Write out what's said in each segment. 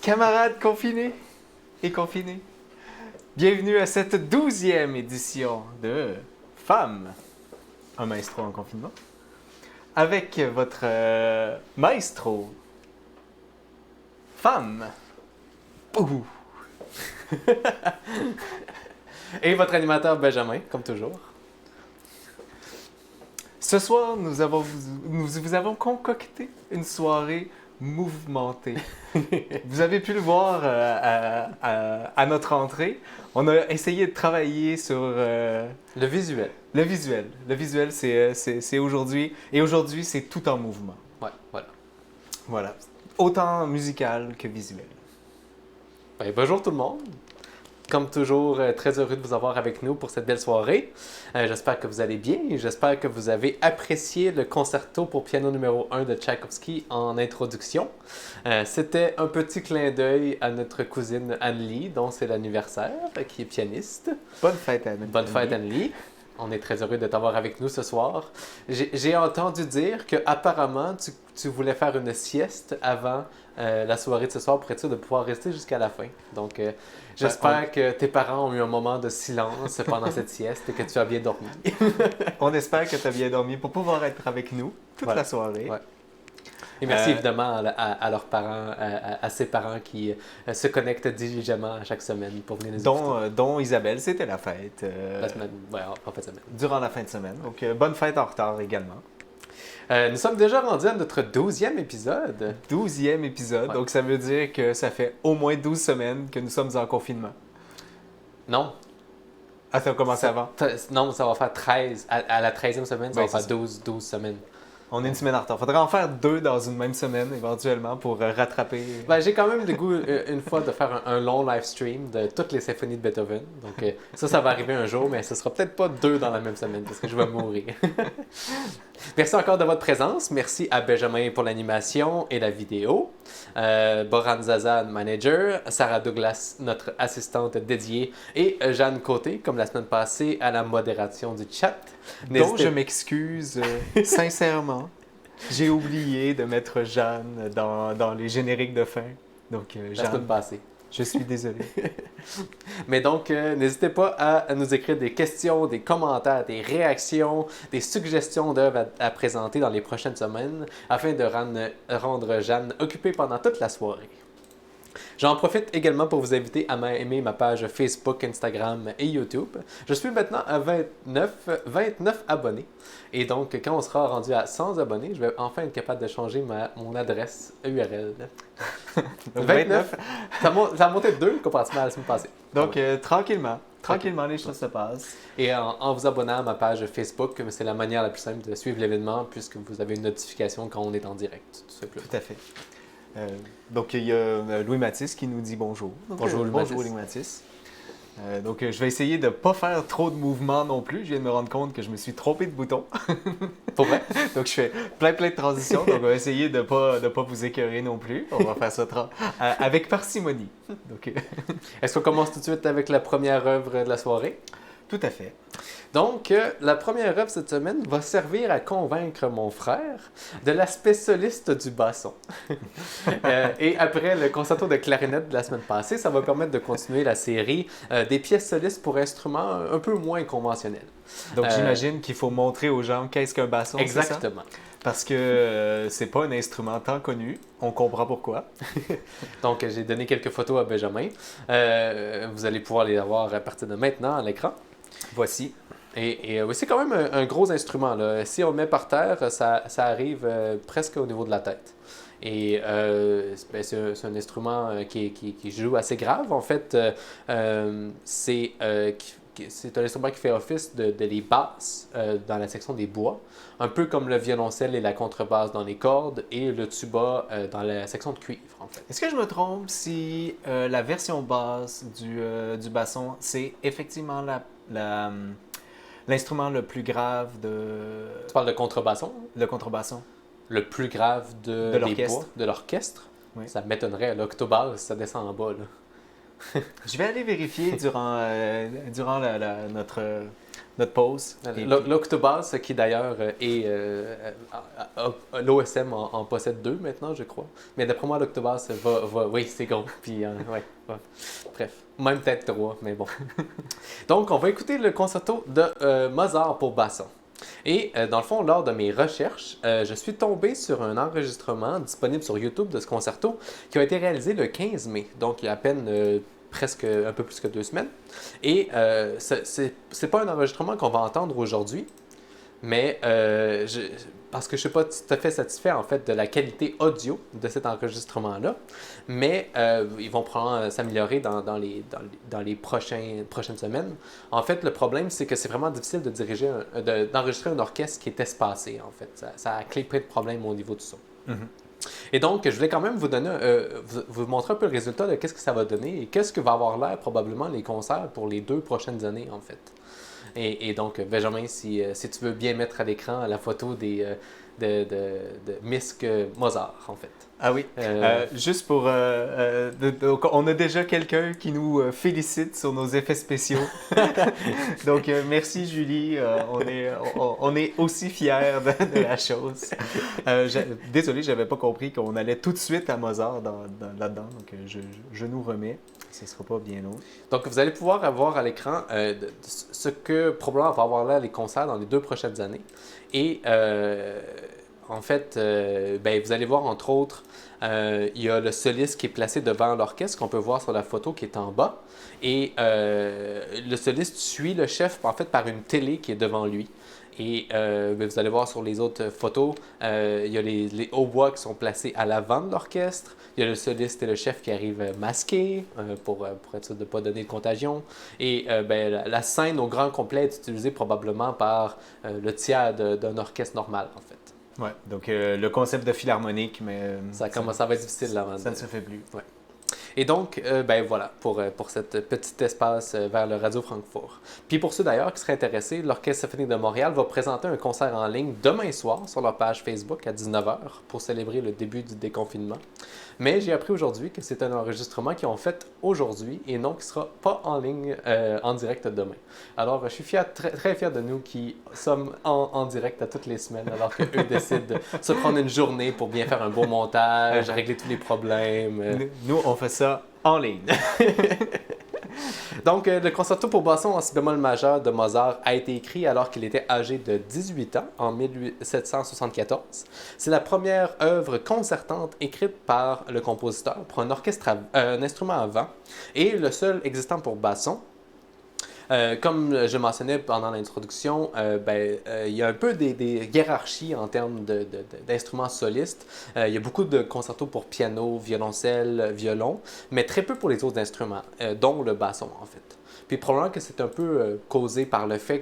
Camarades confinés et confinés, bienvenue à cette 12e édition de Femmes, un maestro en confinement, avec votre maestro, femme, Ouh. Et votre animateur Benjamin, comme toujours. Ce soir, nous vous avons concocté une soirée mouvementée. Vous avez pu le voir à notre entrée. On a essayé de travailler sur Le visuel. le visuel. Le visuel, c'est aujourd'hui. Et aujourd'hui, c'est tout en mouvement. Ouais, voilà. Voilà. Autant musical que visuel. Ben, bonjour tout le monde. Comme toujours, très heureux de vous avoir avec nous pour cette belle soirée. J'espère que vous allez bien et j'espère que vous avez apprécié le concerto pour piano numéro 1 de Tchaïkovski en introduction. C'était un petit clin d'œil à notre cousine Anne-Lie, dont c'est l'anniversaire, qui est pianiste. Bonne fête, Anne. Bonne fête, Anne-Lie. On est très heureux de t'avoir avec nous ce soir. J'ai entendu dire que apparemment tu voulais faire une sieste avant la soirée de ce soir pour être sûr de pouvoir rester jusqu'à la fin. Donc, j'espère que tes parents ont eu un moment de silence pendant cette sieste et que tu as bien dormi. On espère que tu as bien dormi pour pouvoir être avec nous toute Voilà. la soirée. Ouais. Et merci évidemment à leurs parents, à ses parents qui se connectent diligemment à chaque semaine pour venir nous écouter. Dont Isabelle, c'était la fête. La semaine, ouais, en fait semaine. Durant la fin de semaine. Donc, bonne fête en retard également. Nous sommes déjà rendus à notre 12e épisode. 12e épisode. Ouais. Donc, ça veut dire que ça fait au moins 12 semaines que nous sommes en confinement. Non. Ah, ça a commencé avant? Non, ça va faire 13. À la 13e semaine, ça Oui, va faire c'est ça. 12 semaines. On est une semaine en retard. Faudrait en faire 2 dans une même semaine, éventuellement, pour rattraper. Ben, j'ai quand même le goût, une fois, de faire un long live stream de toutes les symphonies de Beethoven. Donc, ça va arriver un jour, mais ce sera peut-être pas 2 dans la même semaine parce que je vais mourir. Merci encore de votre présence. Merci à Benjamin pour l'animation et la vidéo. Boran Zaza, manager. Sarah Douglas, notre assistante dédiée. Et Jeanne Côté, comme la semaine passée, à la modération du chat. Donc, je m'excuse sincèrement. J'ai oublié de mettre Jeanne dans les génériques de fin. Donc, La Jeanne, semaine passée. je suis désolé. Mais donc, n'hésitez pas à nous écrire des questions, des commentaires, des réactions, des suggestions d'œuvres à présenter dans les prochaines semaines afin de rendre Jeanne occupée pendant toute la soirée. J'en profite également pour vous inviter à aimer ma page Facebook, Instagram et YouTube. Je suis maintenant à 29 abonnés. Et donc, quand on sera rendu à 100 abonnés, je vais enfin être capable de changer mon adresse URL. 29, ça a monté de 2 comparativement à la semaine passée. Donc, tranquillement, les choses se passent. Et en vous abonnant à ma page Facebook, c'est la manière la plus simple de suivre l'événement puisque vous avez une notification quand on est en direct. Tout simplement. Tout à fait. Donc, il y a Louis Mathis qui nous dit bonjour. Donc, Bonjour, Louis bonjour Mathis. Louis Mathis. Donc, je vais essayer de ne pas faire trop de mouvements non plus. Je viens de me rendre compte que je me suis trompé de bouton. Pour vrai? Donc, je fais plein de transitions. Donc, on va essayer de ne pas vous écœurer non plus. On va faire ça avec parcimonie. Donc, Est-ce qu'on commence tout de suite avec la première œuvre de la soirée? tout à fait. Donc, la première œuvre cette semaine va servir à convaincre mon frère de l'aspect soliste du basson. Et après le concerto de clarinette de la semaine passée, ça va permettre de continuer la série des pièces solistes pour instruments un peu moins conventionnels. Donc, j'imagine qu'il faut montrer aux gens qu'est-ce qu'un basson, c'est ça? Exactement. Parce que c'est pas un instrument tant connu. On comprend pourquoi. Donc, j'ai donné quelques photos à Benjamin. Vous allez pouvoir les avoir à partir de maintenant à l'écran. Voici. Et oui, c'est quand même un gros instrument, là. Si on le met par terre, ça arrive presque au niveau de la tête. Et c'est un instrument qui joue assez grave. En fait, c'est un instrument qui fait office de les basses dans la section des bois, un peu comme le violoncelle et la contrebasse dans les cordes et le tuba dans la section de cuivre, en fait. Est-ce que je me trompe si la version basse du basson, c'est effectivement l'instrument le plus grave Tu parles de contrebasson? le contrebasson? Le plus grave De des l'orchestre. bois, de l'orchestre? Oui. Ça m'étonnerait. L'octobasse, ça descend en bas, là. Je vais aller vérifier durant notre pause. Et puis- L'octobass, qui d'ailleurs est. L'OSM en possède 2 maintenant, je crois. Mais d'après moi, l'octobass oui, c'est gros. Puis, ouais. Bref, même peut-être 3, mais bon. Donc, on va écouter le concerto de Mozart pour basson. Et dans le fond, lors de mes recherches, je suis tombé sur un enregistrement disponible sur YouTube de ce concerto qui a été réalisé le 15 mai, donc il y a à peine presque un peu plus que 2 semaines. Et c'est pas un enregistrement qu'on va entendre aujourd'hui, mais parce que je ne suis pas tout à fait satisfait en fait de la qualité audio de cet enregistrement-là, mais ils vont probablement s'améliorer dans les prochaines semaines. En fait, le problème, c'est que c'est vraiment difficile de d'enregistrer un orchestre qui est espacé, en fait. Ça a plein de problèmes au niveau du son. Mhm. Et donc, je voulais quand même vous montrer un peu le résultat de qu'est-ce que ça va donner et qu'est-ce que va avoir l'air probablement les concerts pour les 2 prochaines années, en fait. Et donc, Benjamin, si tu veux bien mettre à l'écran la photo de Misk Mozart, en fait. Ah oui. Juste pour... donc, on a déjà quelqu'un qui nous félicite sur nos effets spéciaux. Donc, merci Julie. On est aussi fiers de la chose. Désolé, j'avais pas compris qu'on allait tout de suite à Mozart là-dedans. Donc, je nous remets. Ce ne sera pas bien long. Donc, vous allez pouvoir avoir à l'écran ce que probablement va avoir là les concerts dans les 2 prochaines années. Et en fait, vous allez voir entre autres, il y a le soliste qui est placé devant l'orchestre qu'on peut voir sur la photo qui est en bas. Et le soliste suit le chef en fait par une télé qui est devant lui. Et vous allez voir sur les autres photos, il y a les hautbois qui sont placés à l'avant de l'orchestre. Il y a le soliste et le chef qui arrivent masqués pour être sûr de ne pas donner de contagion. Et la scène au grand complet est utilisée probablement par le tiers d'un orchestre normal, en fait. Ouais, donc le concept de philharmonique, mais... Ça va être difficile là. Ça ne se fait plus. Ouais. Et donc, voilà, pour cet petit espace vers le Radio Francfort. Puis pour ceux d'ailleurs qui seraient intéressés, l'Orchestre symphonique de Montréal va présenter un concert en ligne demain soir sur leur page Facebook à 19h pour célébrer le début du déconfinement. Mais j'ai appris aujourd'hui que c'est un enregistrement qu'ils ont fait aujourd'hui et non qui ne sera pas en ligne en direct demain. Alors, je suis très, très fier de nous qui sommes en direct à toutes les semaines alors qu'eux décident de se prendre une journée pour bien faire un beau montage, régler tous les problèmes. Nous, on fait ça en ligne. Donc, le concerto pour basson en si bémol majeur de Mozart a été écrit alors qu'il était âgé de 18 ans, en 1774. C'est la première œuvre concertante écrite par le compositeur pour un instrument à vent et le seul existant pour basson. Comme je mentionnais pendant l'introduction, il y a un peu des hiérarchies en termes d'instruments solistes. Il y a beaucoup de concertos pour piano, violoncelle, violon, mais très peu pour les autres instruments, dont le basson en fait. Puis probablement que c'est un peu causé par le fait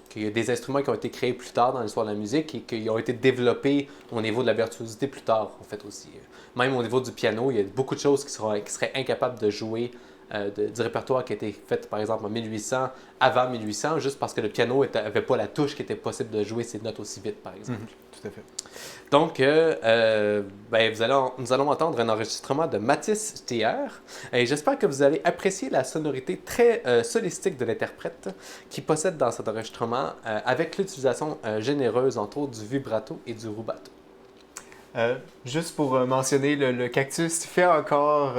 qu'il y a des instruments qui ont été créés plus tard dans l'histoire de la musique et qui ont été développés au niveau de la virtuosité plus tard en fait aussi. Même au niveau du piano, il y a beaucoup de choses qui seraient incapables de jouer du répertoire qui a été fait, par exemple, en 1800, avant 1800, juste parce que le piano n'avait pas la touche qui était possible de jouer ces notes aussi vite, par exemple. Tout à fait. Donc, nous allons entendre un enregistrement de Mathis Steyer. Et j'espère que vous allez apprécier la sonorité très solistique de l'interprète qui possède dans cet enregistrement avec l'utilisation généreuse, entre autres, du vibrato et du rubato. Juste pour mentionner, le cactus fait encore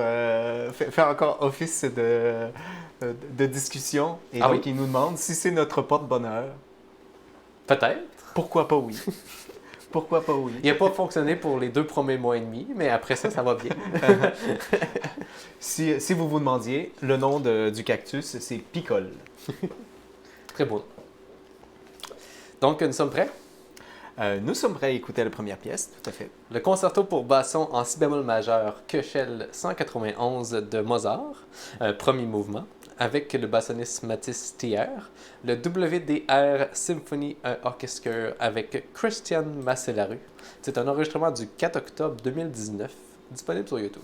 office de discussion. Et donc, il nous demande si c'est notre porte-bonheur. Peut-être. Pourquoi pas oui? Pourquoi pas oui? Il n'a pas fonctionné pour les 2 premiers mois et demi, mais après ça va bien. Si vous vous demandiez, le nom du cactus, c'est Picole. Très beau. Donc, nous sommes prêts? Nous sommes prêts à écouter la première pièce, tout à fait. Le concerto pour basson en si bémol majeur, Köchel 191 de Mozart, premier mouvement, avec le bassoniste Mathis Steyer, le WDR Symphony Orchestra avec Christian Macellaro. C'est un enregistrement du 4 octobre 2019, disponible sur YouTube.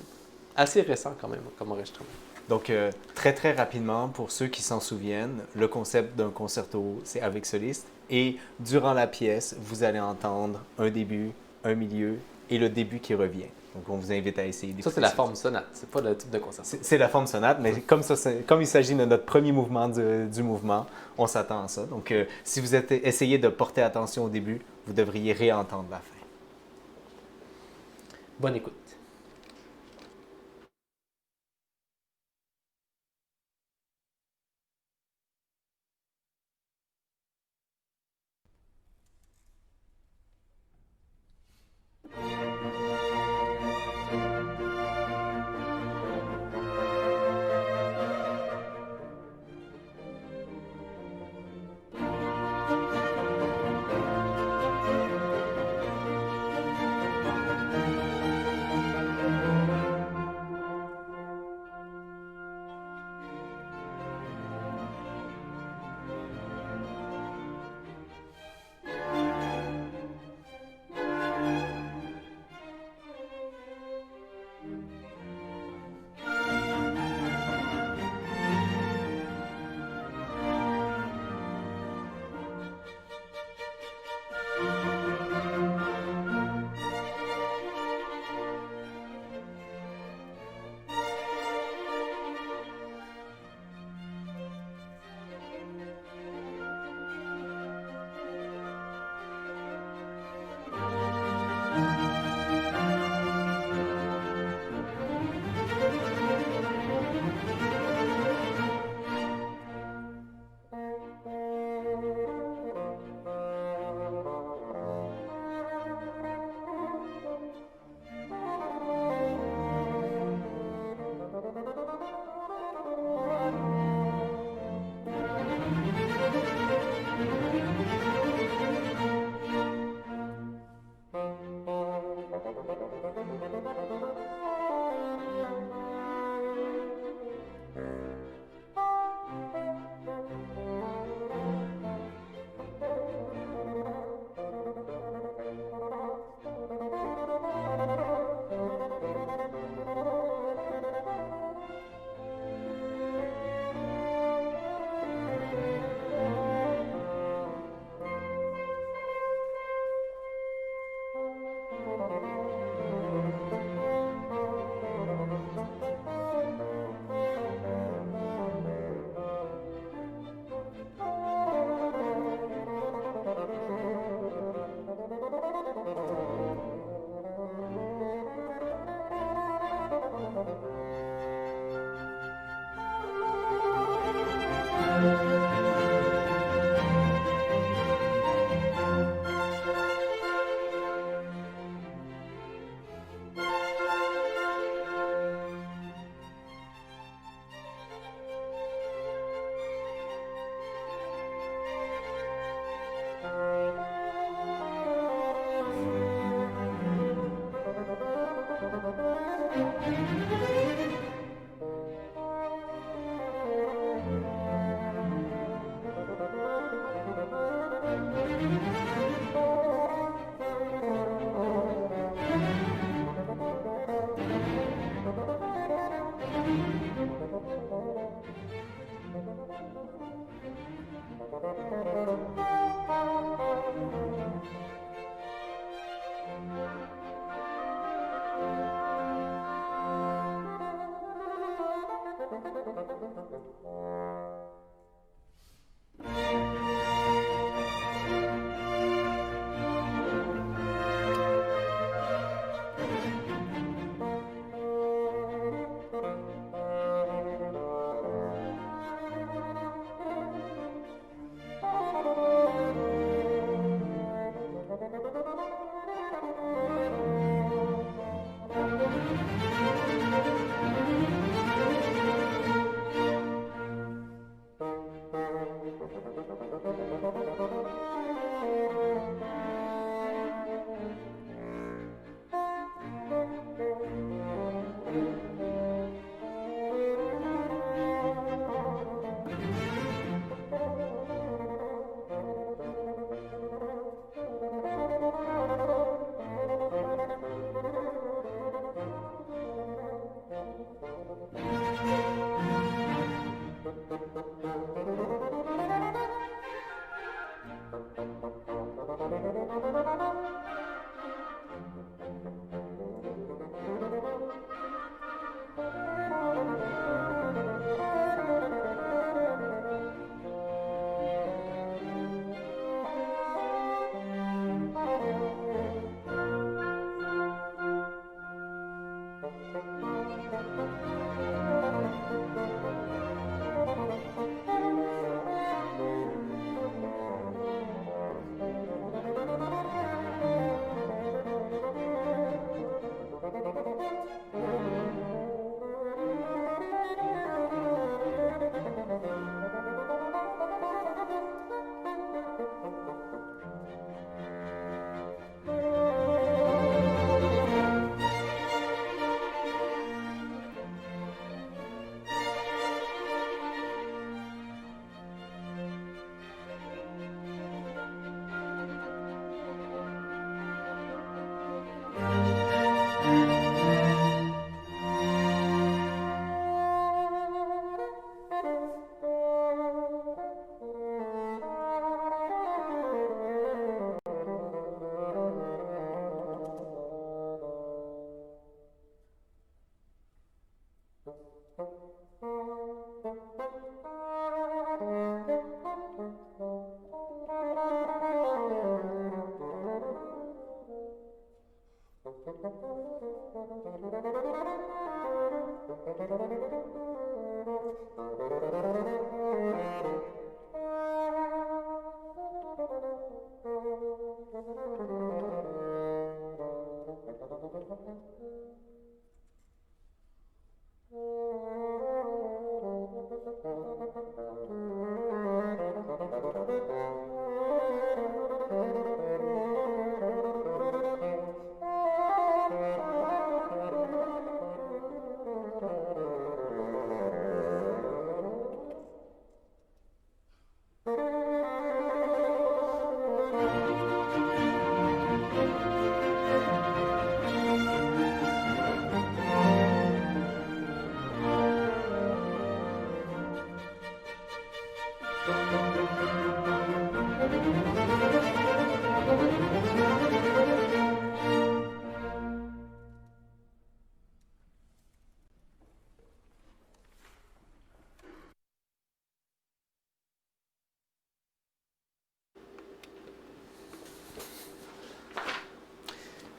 Assez récent quand même comme enregistrement. Donc, très très rapidement, pour ceux qui s'en souviennent, le concept d'un concerto, c'est avec soliste. Et durant la pièce, vous allez entendre un début, un milieu et le début qui revient. Donc, on vous invite à essayer d'écouter Ça, c'est la forme sonate, c'est pas le type de concerto. C'est la forme sonate, mais comme il s'agit de notre premier mouvement du mouvement, on s'attend à ça. Donc, si vous essayez de porter attention au début, vous devriez réentendre la fin. Bonne écoute.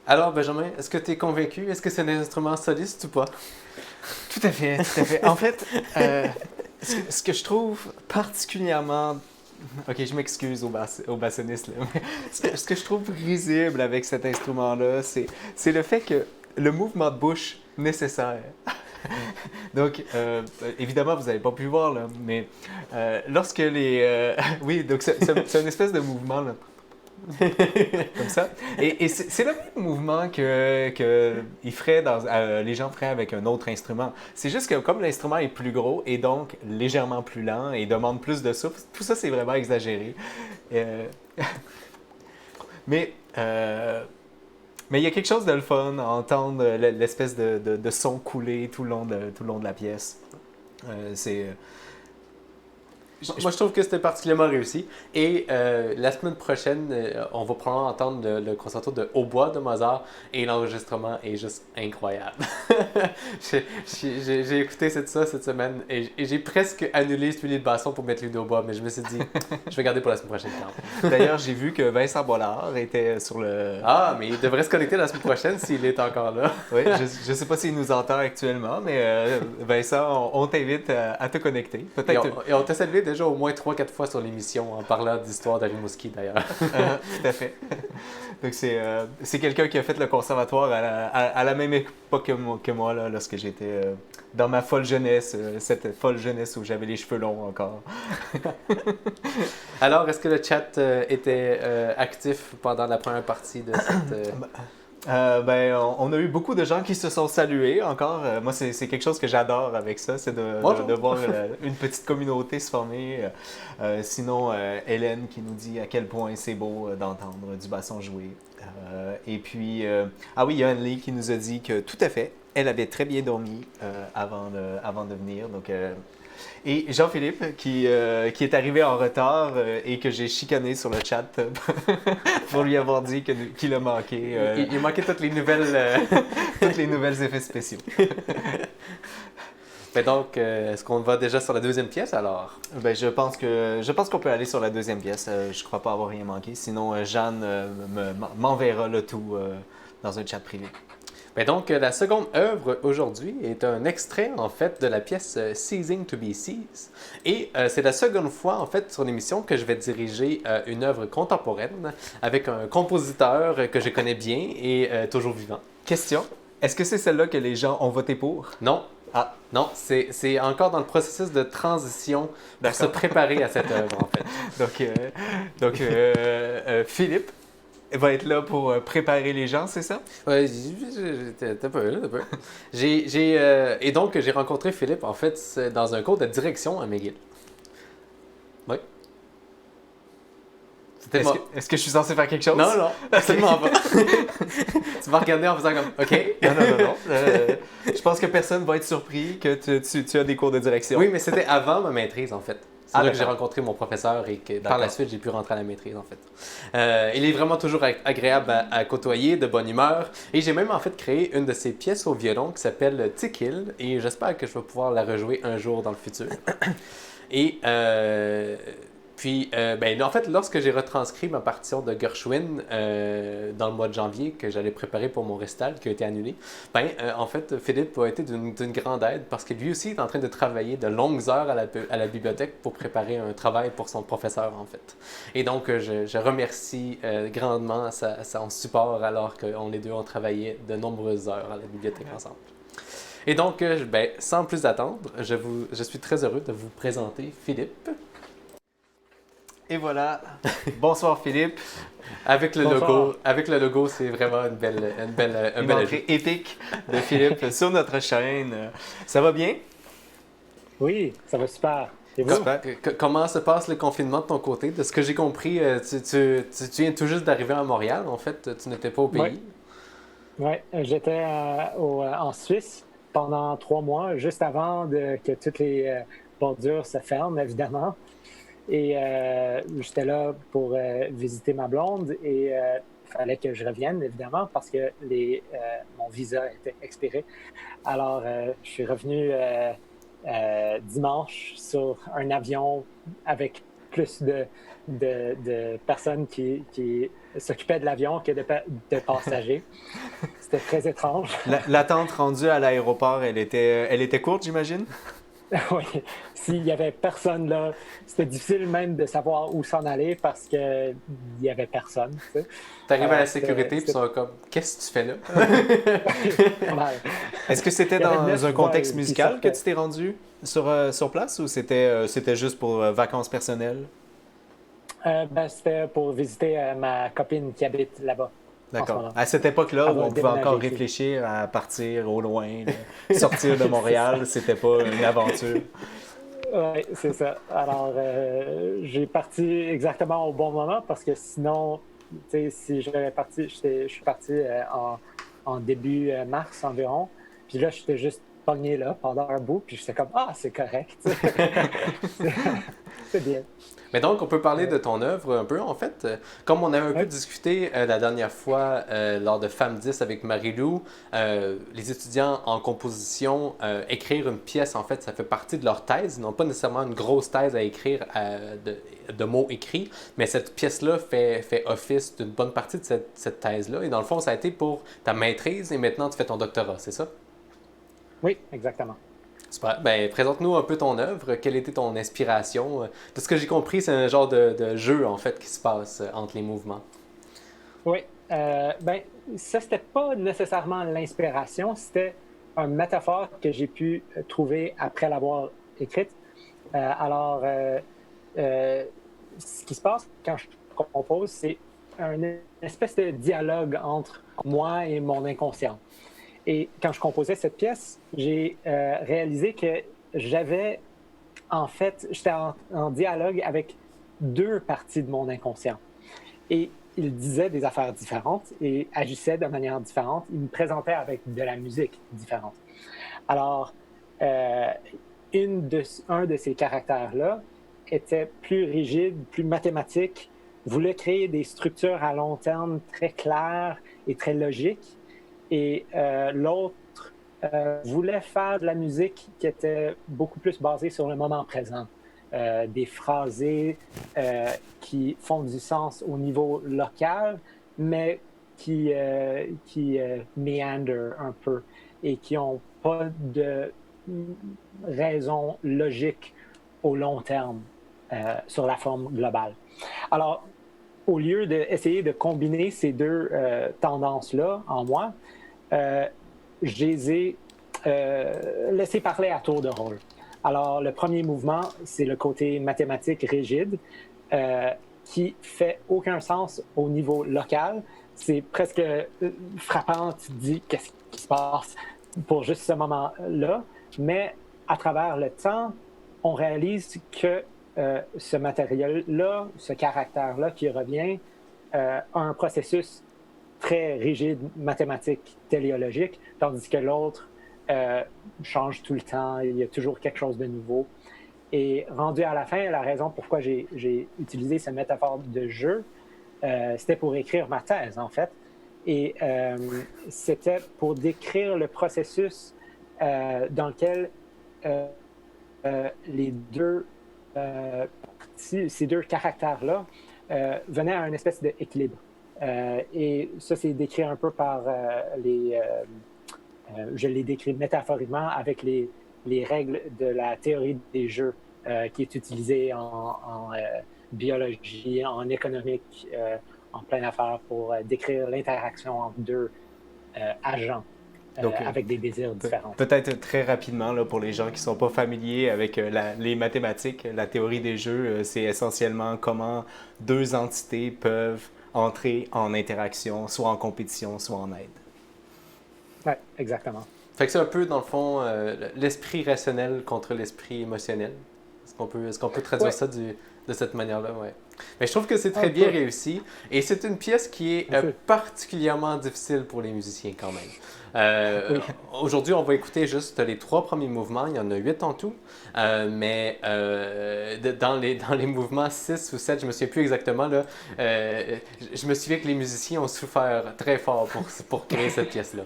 Alors, Benjamin, est-ce que tu es convaincu? Est-ce que c'est un instrument soliste ou pas? Tout à fait, tout à fait. En fait, ce que je trouve particulièrement... Ok, je m'excuse au bassoniste, là, mais ce que je trouve risible avec cet instrument-là, c'est le fait que le mouvement de bouche nécessaire. Donc, évidemment, vous n'avez pas pu voir, là, mais lorsque les... oui, donc c'est une espèce de mouvement, là, comme ça. Et c'est le même mouvement que les gens feraient avec un autre instrument. C'est juste que comme l'instrument est plus gros et donc légèrement plus lent et demande plus de souffle, tout ça c'est vraiment exagéré. Euh, mais mais il y a quelque chose de le fun à entendre l'espèce de son couler tout le long de la pièce. C'est Moi, je trouve que c'était particulièrement réussi. Et la semaine prochaine, on va probablement entendre le concerto de Hautbois de Mozart et l'enregistrement est juste incroyable. J'ai écouté ça cette semaine et j'ai presque annulé celui de basson pour mettre lui de Hautbois, mais je me suis dit, je vais garder pour la semaine prochaine. D'ailleurs, j'ai vu que Vincent Bollard était sur le... Ah, mais il devrait se connecter la semaine prochaine s'il est encore là. Oui, je ne sais pas s'il nous entend actuellement, mais Vincent, on t'invite à te connecter. Peut-être. Et on t'a salué déjà au moins 3-4 fois sur l'émission en parlant d'histoire de Rimouski d'ailleurs. Tout à fait. Donc c'est quelqu'un qui a fait le conservatoire à la même époque que moi là, lorsque j'étais dans ma folle jeunesse, cette folle jeunesse où j'avais les cheveux longs encore. Alors, est-ce que le chat était actif pendant la première partie de cette... On a eu beaucoup de gens qui se sont salués encore. Moi, c'est quelque chose que j'adore avec ça, c'est de voir une petite communauté se former. Sinon, Hélène qui nous dit à quel point c'est beau d'entendre du basson jouer. Et puis, ah oui, il y a Anne-Lee qui nous a dit que tout à fait, elle avait très bien dormi avant de venir. Donc, et Jean-Philippe, qui est arrivé en retard et que j'ai chicané sur le chat pour lui avoir dit qu'il a manqué. Il manquait toutes les nouvelles... toutes les nouvelles effets spéciaux. Mais donc, est-ce qu'on va déjà sur la deuxième pièce alors? Ben, je pense qu'on peut aller sur la deuxième pièce. Je crois pas avoir rien manqué. Sinon, Jeanne m'enverra le tout dans un chat privé. Mais donc, la seconde œuvre aujourd'hui est un extrait, en fait, de la pièce Ceasing to be Seized. Et c'est la seconde fois, en fait, sur l'émission que je vais diriger une œuvre contemporaine avec un compositeur que je connais bien et toujours vivant. Question, est-ce que c'est celle-là que les gens ont voté pour? Non. Ah. Non, c'est encore dans le processus de transition pour se préparer à cette œuvre, en fait. Donc, Philippe va être là pour préparer les gens, c'est ça? Oui, t'as peu, là, t'as peu. Et donc, j'ai rencontré Philippe, en fait, dans un cours de direction à McGill. Oui. Est-ce que je suis censé faire quelque chose? Non, non, absolument pas. Tu m'as regardé en faisant comme, OK. Non. Je pense que personne va être surpris que tu as des cours de direction. Oui, mais c'était avant ma maîtrise, en fait. C'est là que j'ai rencontré mon professeur et que par la suite, j'ai pu rentrer à la maîtrise, en fait. Il est vraiment toujours agréable à côtoyer, de bonne humeur. Et j'ai même, en fait, créé une de ses pièces au violon qui s'appelle Tickle. Et j'espère que je vais pouvoir la rejouer un jour dans le futur. Et... Puis, en fait, lorsque j'ai retranscrit ma partition de Gershwin dans le mois de janvier, que j'allais préparer pour mon récital, qui a été annulé, en fait, Philippe a été d'une grande aide parce que lui aussi est en train de travailler de longues heures à la bibliothèque pour préparer un travail pour son professeur, en fait. Et donc, je remercie grandement son support alors qu'on les deux ont travaillé de nombreuses heures à la bibliothèque ensemble. Et donc, sans plus attendre, je suis très heureux de vous présenter Philippe. Et voilà. Bonsoir Philippe. Avec le logo, c'est vraiment un bel entrée épique de Philippe sur notre chaîne. Ça va bien? Oui, ça va super. Et vous? Super. Comment se passe le confinement de ton côté? De ce que j'ai compris, tu viens tout juste d'arriver à Montréal. En fait, tu n'étais pas au pays. Oui, j'étais en Suisse pendant 3 mois, juste avant que toutes les bordures se ferment, évidemment. Et j'étais là pour visiter ma blonde et il fallait que je revienne, évidemment, parce que mon visa était expiré. Alors, je suis revenu dimanche sur un avion avec plus de personnes qui s'occupaient de l'avion que de passagers. C'était très étrange. L'attente rendue à l'aéroport, elle était courte, j'imagine? Oui, s'il n'y avait personne là, c'était difficile même de savoir où s'en aller parce qu'il n'y avait personne. Tu sais. T'arrives à la C'était- sécurité, puis ils c'était sont comme, qu'est-ce que tu fais là? pas mal. Est-ce que c'était Il y avait dans 9 un contexte vols qui musical que sortaient. tu t'es rendu sur place ou c'était juste pour vacances personnelles? C'était pour visiter ma copine qui habite là-bas en ce D'accord. moment. À cette époque-là, Elle où va on pouvait encore déménager ici. réfléchir à partir au loin, sortir de C'est Montréal, c'était pas une aventure. Oui, c'est ça. Alors, j'ai parti exactement au bon moment parce que sinon, tu sais, si j'avais parti, je suis parti en début mars environ. Puis là, j'étais juste pogné là pendant un bout. Puis j'étais comme, ah, c'est correct. c'est c'est bien. Mais donc, on peut parler de ton œuvre un peu, en fait. Comme on avait un peu Ouais. discuté la dernière fois lors de Femme 10 avec Marie-Lou, les étudiants en composition, écrire une pièce, en fait, ça fait partie de leur thèse. Ils n'ont pas nécessairement une grosse thèse à écrire de mots écrits, mais cette pièce-là fait office d'une bonne partie de cette thèse-là. Et dans le fond, ça a été pour ta maîtrise et maintenant tu fais ton doctorat, c'est ça? Oui, exactement. Super. Ben, présente-nous un peu ton œuvre. Quelle était ton inspiration? De ce que j'ai compris, c'est un genre de jeu, en fait, qui se passe entre les mouvements. Oui. Ben, ça, c'était pas nécessairement l'inspiration, c'était une métaphore que j'ai pu trouver après l'avoir écrite. Alors, ce qui se passe quand je compose, c'est une espèce de dialogue entre moi et mon inconscient. Et quand je composais cette pièce, j'ai réalisé que j'avais, en fait, j'étais en dialogue avec deux parties de mon inconscient. Et il disait des affaires différentes et agissait de manière différente. Il me présentait avec de la musique différente. Alors, euh, un de ces caractères-là était plus rigide, plus mathématique, voulait créer des structures à long terme très claires et très logiques. Et l'autre voulait faire de la musique qui était beaucoup plus basée sur le moment présent. Des phrasés qui font du sens au niveau local, mais qui méandrent un peu et qui n'ont pas de raison logique au long terme sur la forme globale. Alors, au lieu d'essayer de combiner ces deux tendances-là en moi, je les ai laissés parler à tour de rôle. Alors, le premier mouvement, c'est le côté mathématique rigide qui fait aucun sens au niveau local. C'est presque frappant, tu te dis qu'est-ce qui se passe pour juste ce moment-là, mais à travers le temps, on réalise que ce matériel-là, ce caractère-là qui revient, a un processus très rigide, mathématique, téléologique, tandis que l'autre change tout le temps, il y a toujours quelque chose de nouveau. Et rendu à la fin, la raison pourquoi j'ai utilisé cette métaphore de jeu, c'était pour écrire ma thèse, en fait. Et c'était pour décrire le processus dans lequel les deux ces deux caractères-là venaient à une espèce d'équilibre. Et ça, c'est décrit un peu par je l'ai décrit métaphoriquement avec les règles de la théorie des jeux qui est utilisée en biologie, en économique, en plein affaires pour décrire l'interaction entre deux agents Donc, avec des désirs différents. peut-être très rapidement, là, pour les gens qui ne sont pas familiers avec les mathématiques, la théorie des jeux, c'est essentiellement comment deux entités peuvent entrer en interaction, soit en compétition, soit en aide. Oui, exactement. Fait que c'est un peu, dans le fond, l'esprit rationnel contre l'esprit émotionnel. Est-ce qu'on peut traduire Ouais. ça de cette manière-là? Ouais. Mais je trouve que c'est très bien réussi et c'est une pièce qui est particulièrement difficile pour les musiciens quand même. Aujourd'hui, on va écouter juste les 3 premiers mouvements. Il y en a 8 en tout. Mais dans les mouvements 6 ou 7, je ne me souviens plus exactement, là, je me souviens que les musiciens ont souffert très fort pour créer cette pièce-là.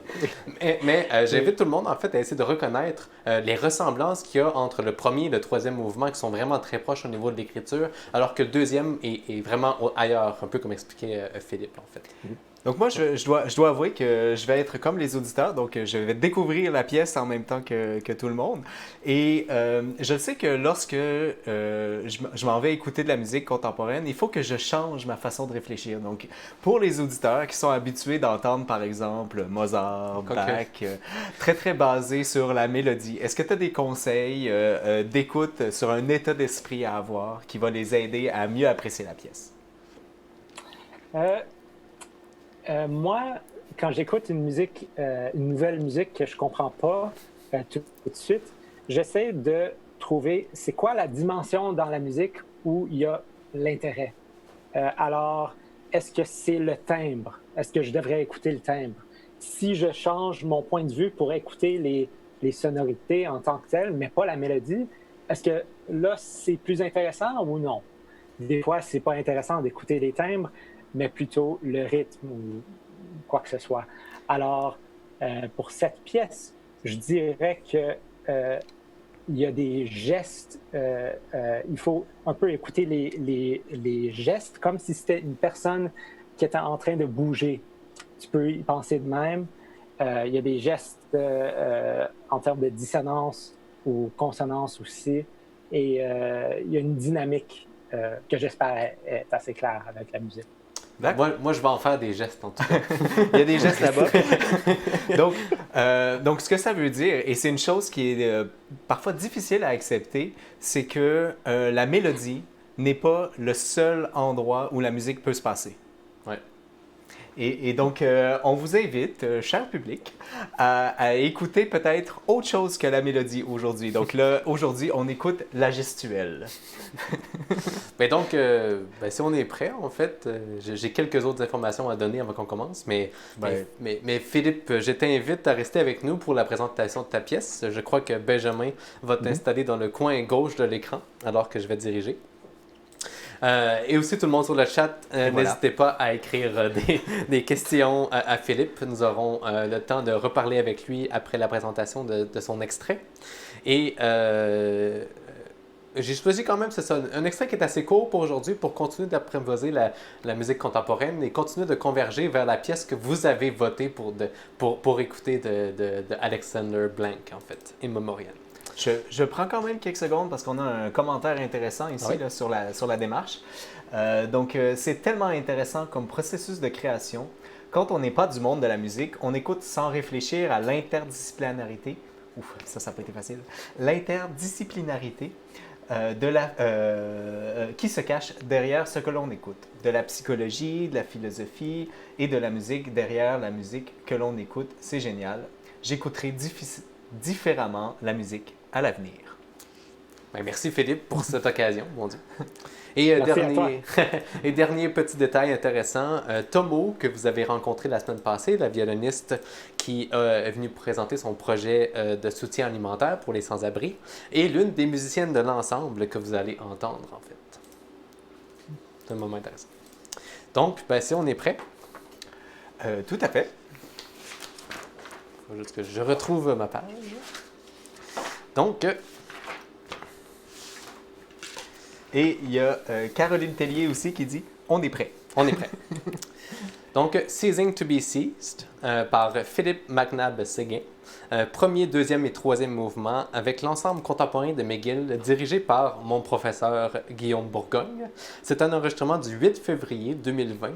Mais j'invite tout le monde en fait à essayer de reconnaître les ressemblances qu'il y a entre le premier et le troisième mouvement qui sont vraiment très proches au niveau de l'écriture, alors que le deuxième est vraiment ailleurs, un peu comme expliquait Philippe en fait. Donc moi, je dois avouer que je vais être comme les auditeurs, donc je vais découvrir la pièce en même temps que tout le monde. Et je sais que lorsque je m'en vais écouter de la musique contemporaine, il faut que je change ma façon de réfléchir. Donc pour les auditeurs qui sont habitués d'entendre par exemple Mozart, Bach, très très basé sur la mélodie, est-ce que tu as des conseils d'écoute sur un état d'esprit à avoir qui va les aider à mieux apprécier la pièce? Moi, quand j'écoute une nouvelle musique que je comprends pas tout de suite, j'essaie de trouver c'est quoi la dimension dans la musique où il y a l'intérêt. Alors, est-ce que c'est le timbre? Est-ce que je devrais écouter le timbre? Si je change mon point de vue pour écouter les sonorités en tant que telles, mais pas la mélodie, est-ce que là, c'est plus intéressant ou non? Des fois, c'est pas intéressant d'écouter les timbres, mais plutôt le rythme ou quoi que ce soit. Alors, pour cette pièce, je dirais que il y a des gestes, il faut un peu écouter les gestes comme si c'était une personne qui était en train de bouger. Tu peux y penser de même. Il y a des gestes en termes de dissonance ou consonance aussi. Et il y a une dynamique que j'espère est assez claire avec la musique. Moi, je vais en faire des gestes, en tout cas. Il y a des gestes là-bas. Donc, ce que ça veut dire, et c'est une chose qui est parfois difficile à accepter, c'est que la mélodie n'est pas le seul endroit où la musique peut se passer. Ouais. Et donc, on vous invite, cher public, à écouter peut-être autre chose que la mélodie aujourd'hui. Donc là, aujourd'hui, on écoute la gestuelle. Mais donc, si on est prêt, en fait, j'ai quelques autres informations à donner avant qu'on commence. Mais Philippe, je t'invite à rester avec nous pour la présentation de ta pièce. Je crois que Benjamin va t'installer dans le coin gauche de l'écran alors que je vais diriger. Et aussi tout le monde sur le chat, n'hésitez pas à écrire des questions à Philippe. Nous aurons le temps de reparler avec lui après la présentation de son extrait. Et j'ai choisi quand même, c'est ça, un extrait qui est assez court pour aujourd'hui pour continuer d'apprivoiser la musique contemporaine et continuer de converger vers la pièce que vous avez votée pour écouter de Alexander Blank, en fait, In Memoriam. Je prends quand même quelques secondes parce qu'on a un commentaire intéressant ici là, sur la démarche. Donc, c'est tellement intéressant comme processus de création. Quand on n'est pas du monde de la musique, on écoute sans réfléchir à l'interdisciplinarité. Ouf, ça n'a pas été facile. L'interdisciplinarité qui se cache derrière ce que l'on écoute. De la psychologie, de la philosophie et de la musique derrière la musique que l'on écoute. C'est génial. J'écouterai différemment la musique à l'avenir. Ben, merci Philippe pour cette occasion, mon Dieu. Et dernier petit détail intéressant, Tomo, que vous avez rencontré la semaine passée, la violoniste qui est venue présenter son projet de soutien alimentaire pour les sans-abri, est l'une des musiciennes de l'ensemble que vous allez entendre en fait. C'est un moment intéressant. Donc, si on est prêt. Tout à fait. Il faut juste que je retrouve ma page. Donc, et il y a Caroline Tellier aussi qui dit « On est prêt ». On est prêt. Donc, Ceasing to be Ceased par Philippe McNabb-Séguin. Premier, deuxième et troisième mouvement avec l'ensemble contemporain de McGill dirigé par mon professeur Guillaume Bourgogne. C'est un enregistrement du 8 février 2020,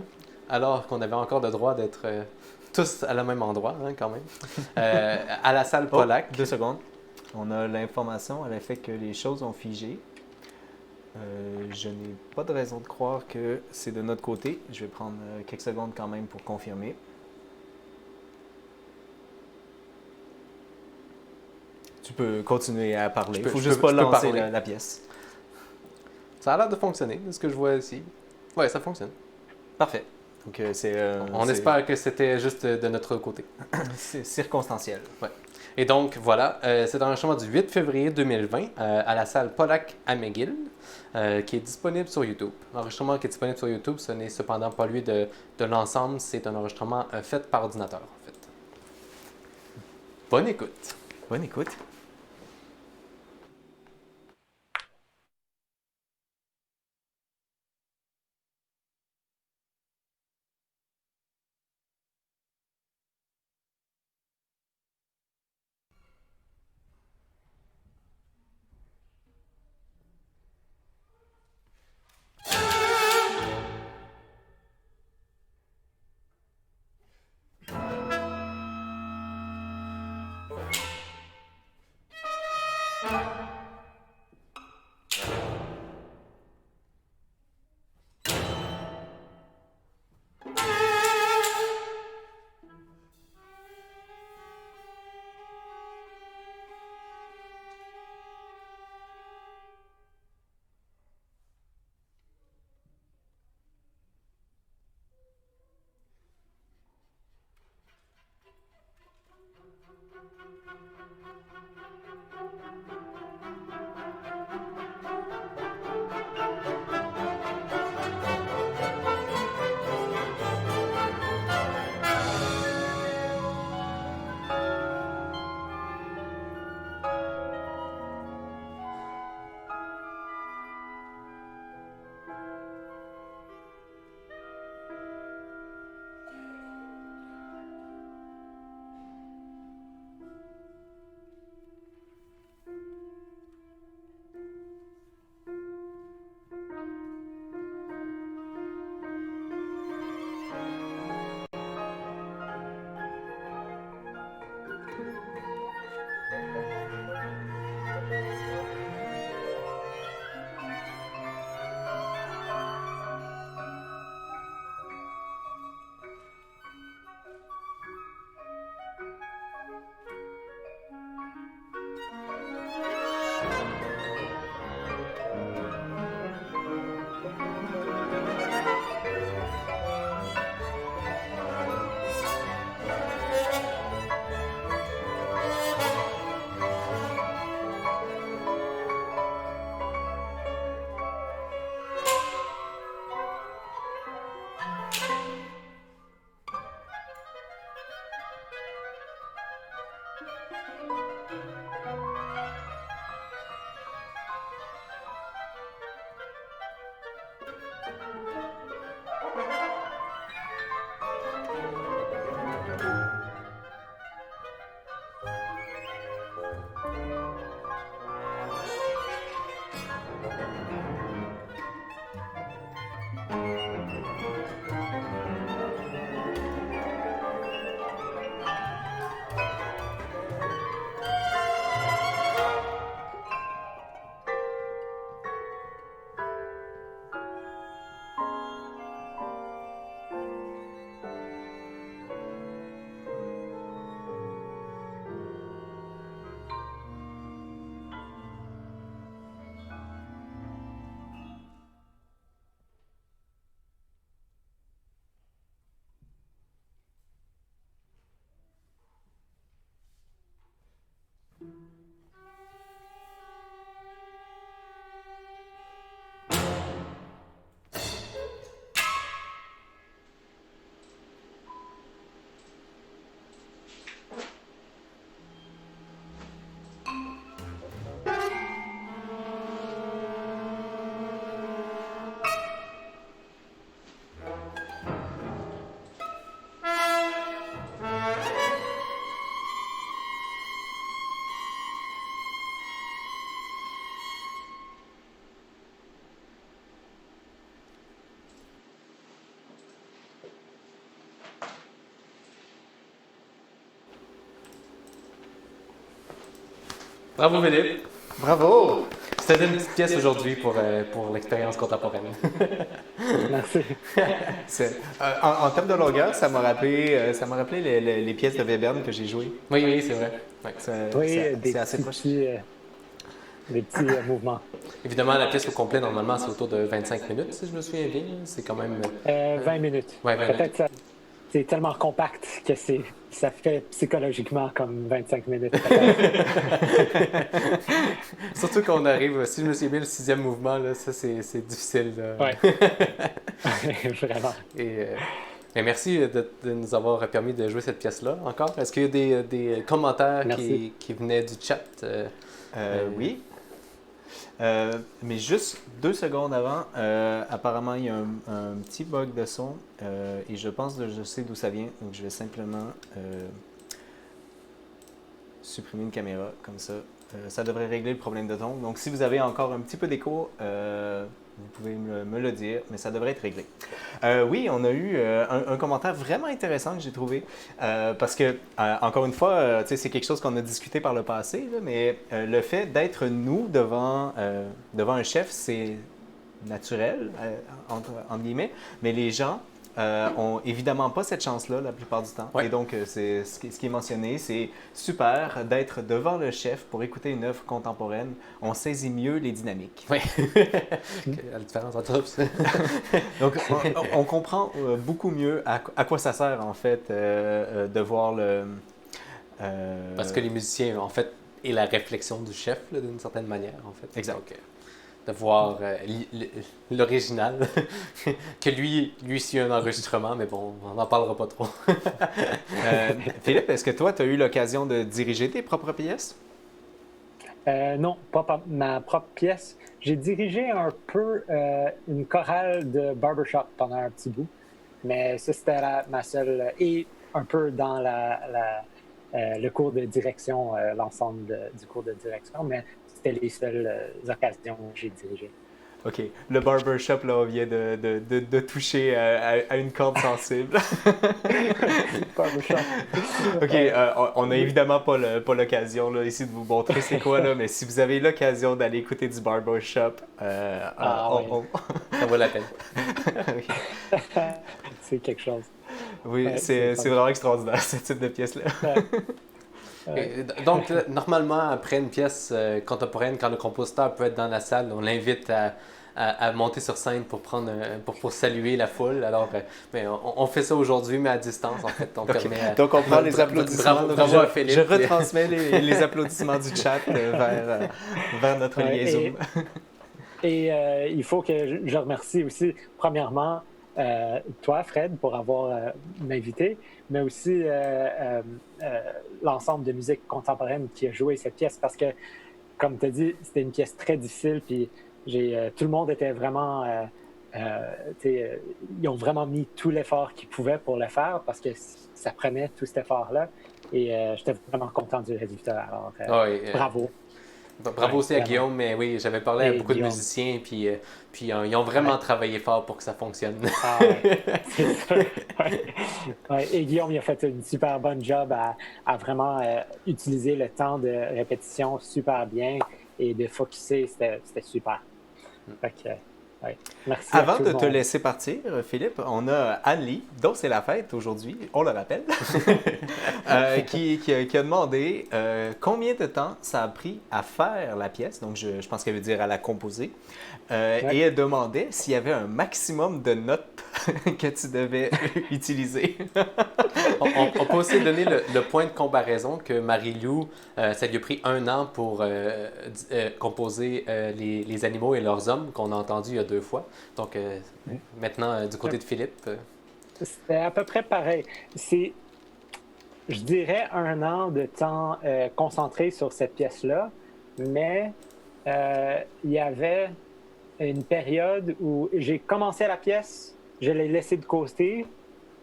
alors qu'on avait encore le droit d'être tous à le même endroit, hein, quand même, à la salle Pollack. 2 secondes. On a l'information à l'effet que les choses ont figé. Je n'ai pas de raison de croire que c'est de notre côté. Je vais prendre quelques secondes quand même pour confirmer. Tu peux continuer à parler. Il ne faut juste pas lancer la pièce. Ça a l'air de fonctionner, de ce que je vois ici. Ouais, ça fonctionne. Parfait. Donc, On espère que c'était juste de notre côté. C'est circonstanciel. Ouais. Et donc, voilà, c'est un enregistrement du 8 février 2020 à la salle Pollack à McGill, qui est disponible sur YouTube. L'enregistrement qui est disponible sur YouTube, ce n'est cependant pas lui de l'ensemble, c'est un enregistrement fait par ordinateur, en fait. Bonne écoute. Bonne écoute. Bravo, Philippe. Bravo! C'était une petite pièce aujourd'hui pour l'expérience contemporaine. Merci. En termes de longueur, ça m'a rappelé les pièces de Webern que j'ai jouées. Oui, c'est vrai. Ouais. Oui, C'est assez proche. des petits mouvements. Évidemment, la pièce au complet, normalement, c'est autour de 25 minutes, si je me souviens bien. C'est quand même... 20 minutes. Ouais, 20 minutes. Peut-être ça. C'est tellement compact que ça fait psychologiquement comme 25 minutes. Surtout qu'on arrive, si je me souviens bien, le 6e mouvement, là, ça, c'est difficile. Là. Ouais. Vraiment. Et merci de nous avoir permis de jouer cette pièce-là encore. Est-ce qu'il y a des commentaires qui venaient du chat? Oui. Mais juste 2 secondes avant, apparemment, il y a un petit bug de son et je pense que je sais d'où ça vient. Donc, je vais simplement supprimer une caméra comme ça. Ça devrait régler le problème de ton. Donc, si vous avez encore un petit peu d'écho, vous pouvez me le dire, mais ça devrait être réglé. Oui, on a eu un commentaire vraiment intéressant que j'ai trouvé. Parce que, encore une fois, c'est quelque chose qu'on a discuté par le passé, là, mais le fait d'être nous devant un chef, c'est naturel, entre guillemets, mais les gens ont évidemment pas cette chance-là la plupart du temps. Ouais. Et donc, ce qui est mentionné, c'est super d'être devant le chef pour écouter une œuvre contemporaine. On saisit mieux les dynamiques. Oui. La différence entre ça. Donc, on comprend beaucoup mieux à quoi ça sert, en fait, de voir le... Parce que les musiciens, en fait, est la réflexion du chef, là, d'une certaine manière, en fait. Exact. Donc, de voir l'original, que lui, c'est un enregistrement, mais bon, on n'en parlera pas trop. Philippe, est-ce que toi, tu as eu l'occasion de diriger tes propres pièces? Non, pas ma propre pièce. J'ai dirigé un peu une chorale de barbershop pendant un petit bout, mais ça, c'était ma seule... Et un peu dans le cours de direction, l'ensemble du cours de direction, mais c'était les seules occasions où j'ai dirigé. OK. Le barbershop, là, on vient de toucher à une corde sensible. Barbershop. OK. On n'a évidemment pas l'occasion là, ici de vous montrer c'est quoi, là, mais si vous avez l'occasion d'aller écouter du barbershop, Ça vaut la peine. Oui, C'est quelque chose. oui, Ouais, c'est c'est vraiment extraordinaire, ce type de pièce-là. Donc, normalement, après une pièce contemporaine, quand le compositeur peut être dans la salle, on l'invite à monter sur scène pour saluer la foule. Alors, mais on fait ça aujourd'hui, mais à distance, en fait. On permet Donc, on prend les applaudissements. Bravo à Philippe. Je retransmets les applaudissements du chat vers notre lien Zoom. Et il faut que je remercie aussi, premièrement, toi, Fred, pour avoir m'invité, mais aussi l'ensemble de musique contemporaine qui a joué cette pièce, parce que, comme tu as dit, c'était une pièce très difficile, puis tout le monde était vraiment... ils ont vraiment mis tout l'effort qu'ils pouvaient pour le faire, parce que ça prenait tout cet effort-là, et j'étais vraiment content du résultat. Alors, bravo. Bravo aussi à Guillaume, mais oui, j'avais parlé à beaucoup de musiciens, puis ils ont vraiment travaillé fort pour que ça fonctionne. Ah, c'est sûr. Et Guillaume, il a fait une super bonne job à vraiment utiliser le temps de répétition super bien et de focusser, c'était super. Fait que, merci. Avant de te laisser partir, Philippe, on a Anne-Lie, dont c'est la fête aujourd'hui, on le rappelle, qui a demandé combien de temps ça a pris à faire la pièce, donc je pense qu'elle veut dire à la composer, et elle demandait s'il y avait un maximum de notes que tu devais utiliser. On peut aussi donner le point de comparaison que Marie-Lou, ça lui a pris 1 an pour composer les animaux et leurs hommes qu'on a entendus il y a 2 fois. Donc maintenant, du côté de Philippe... C'était à peu près pareil. Je dirais 1 an de temps concentré sur cette pièce-là, mais il y avait une période où j'ai commencé la pièce, je l'ai laissée de côté.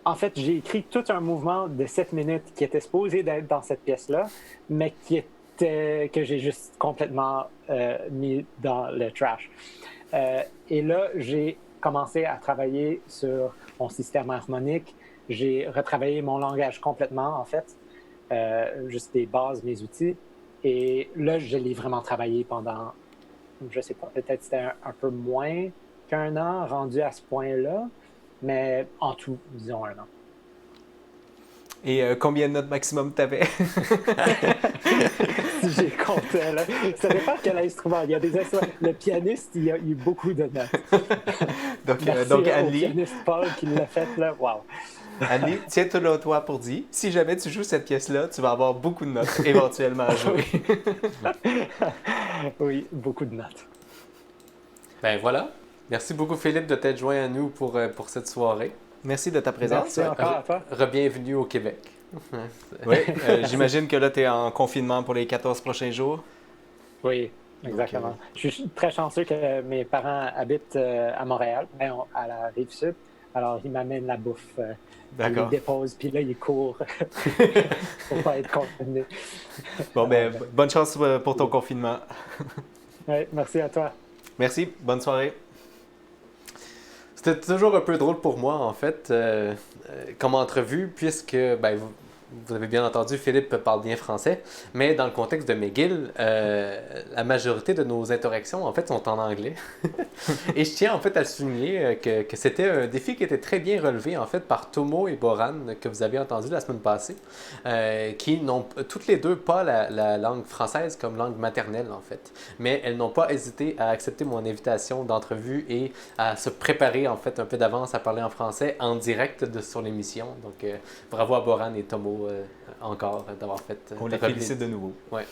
En fait, j'ai écrit tout un mouvement de 7 minutes qui était supposé d'être dans cette pièce-là, mais que j'ai juste complètement mis dans le trash. Et là, j'ai commencé à travailler sur mon système harmonique. J'ai retravaillé mon langage complètement, en fait, juste des bases, mes outils. Et là, je l'ai vraiment travaillé pendant, je sais pas, peut-être c'était un peu moins qu'1 an rendu à ce point-là, mais en tout, disons 1 an. Et combien de notes maximum tu avais? J'ai comptait. Là. Ça dépend quel instrument. Il y a des instruments. Le pianiste, il y a eu beaucoup de notes. Donc, Merci donc au Anne-Lie, pianiste Paul qui l'a fait. Là. Wow. Anne-Lie, tiens-toi pour dit, si jamais tu joues cette pièce-là, tu vas avoir beaucoup de notes éventuellement à jouer. Oui, beaucoup de notes. Ben voilà. Merci beaucoup, Philippe, de t'être joint à nous pour cette soirée. Merci de ta présence. Merci encore à toi. Re-bienvenue au Québec. Oui, j'imagine que là, tu es en confinement pour les 14 prochains jours. Oui, exactement. Je suis très chanceux que mes parents habitent à Montréal, à la Rive-Sud. Alors, ils m'amènent la bouffe. Ils D'accord. les déposent, puis là, ils courent pour pas être contaminés. Bon, ben, bonne chance pour ton confinement. Oui, merci à toi. Merci, bonne soirée. C'était toujours un peu drôle pour moi, en fait, comme entrevue, puisque, ben, vous avez bien entendu, Philippe parle bien français, mais dans le contexte de McGill, la majorité de nos interactions, en fait, sont en anglais. Et je tiens, en fait, à souligner que c'était un défi qui était très bien relevé, en fait, par Tomo et Boran, que vous avez entendu la semaine passée, qui n'ont toutes les deux pas la langue française comme langue maternelle, en fait. Mais elles n'ont pas hésité à accepter mon invitation d'entrevue et à se préparer, en fait, un peu d'avance à parler en français en direct sur l'émission. Donc, bravo à Boran et Tomo encore d'avoir fait. On les félicite de nouveau. Ouais.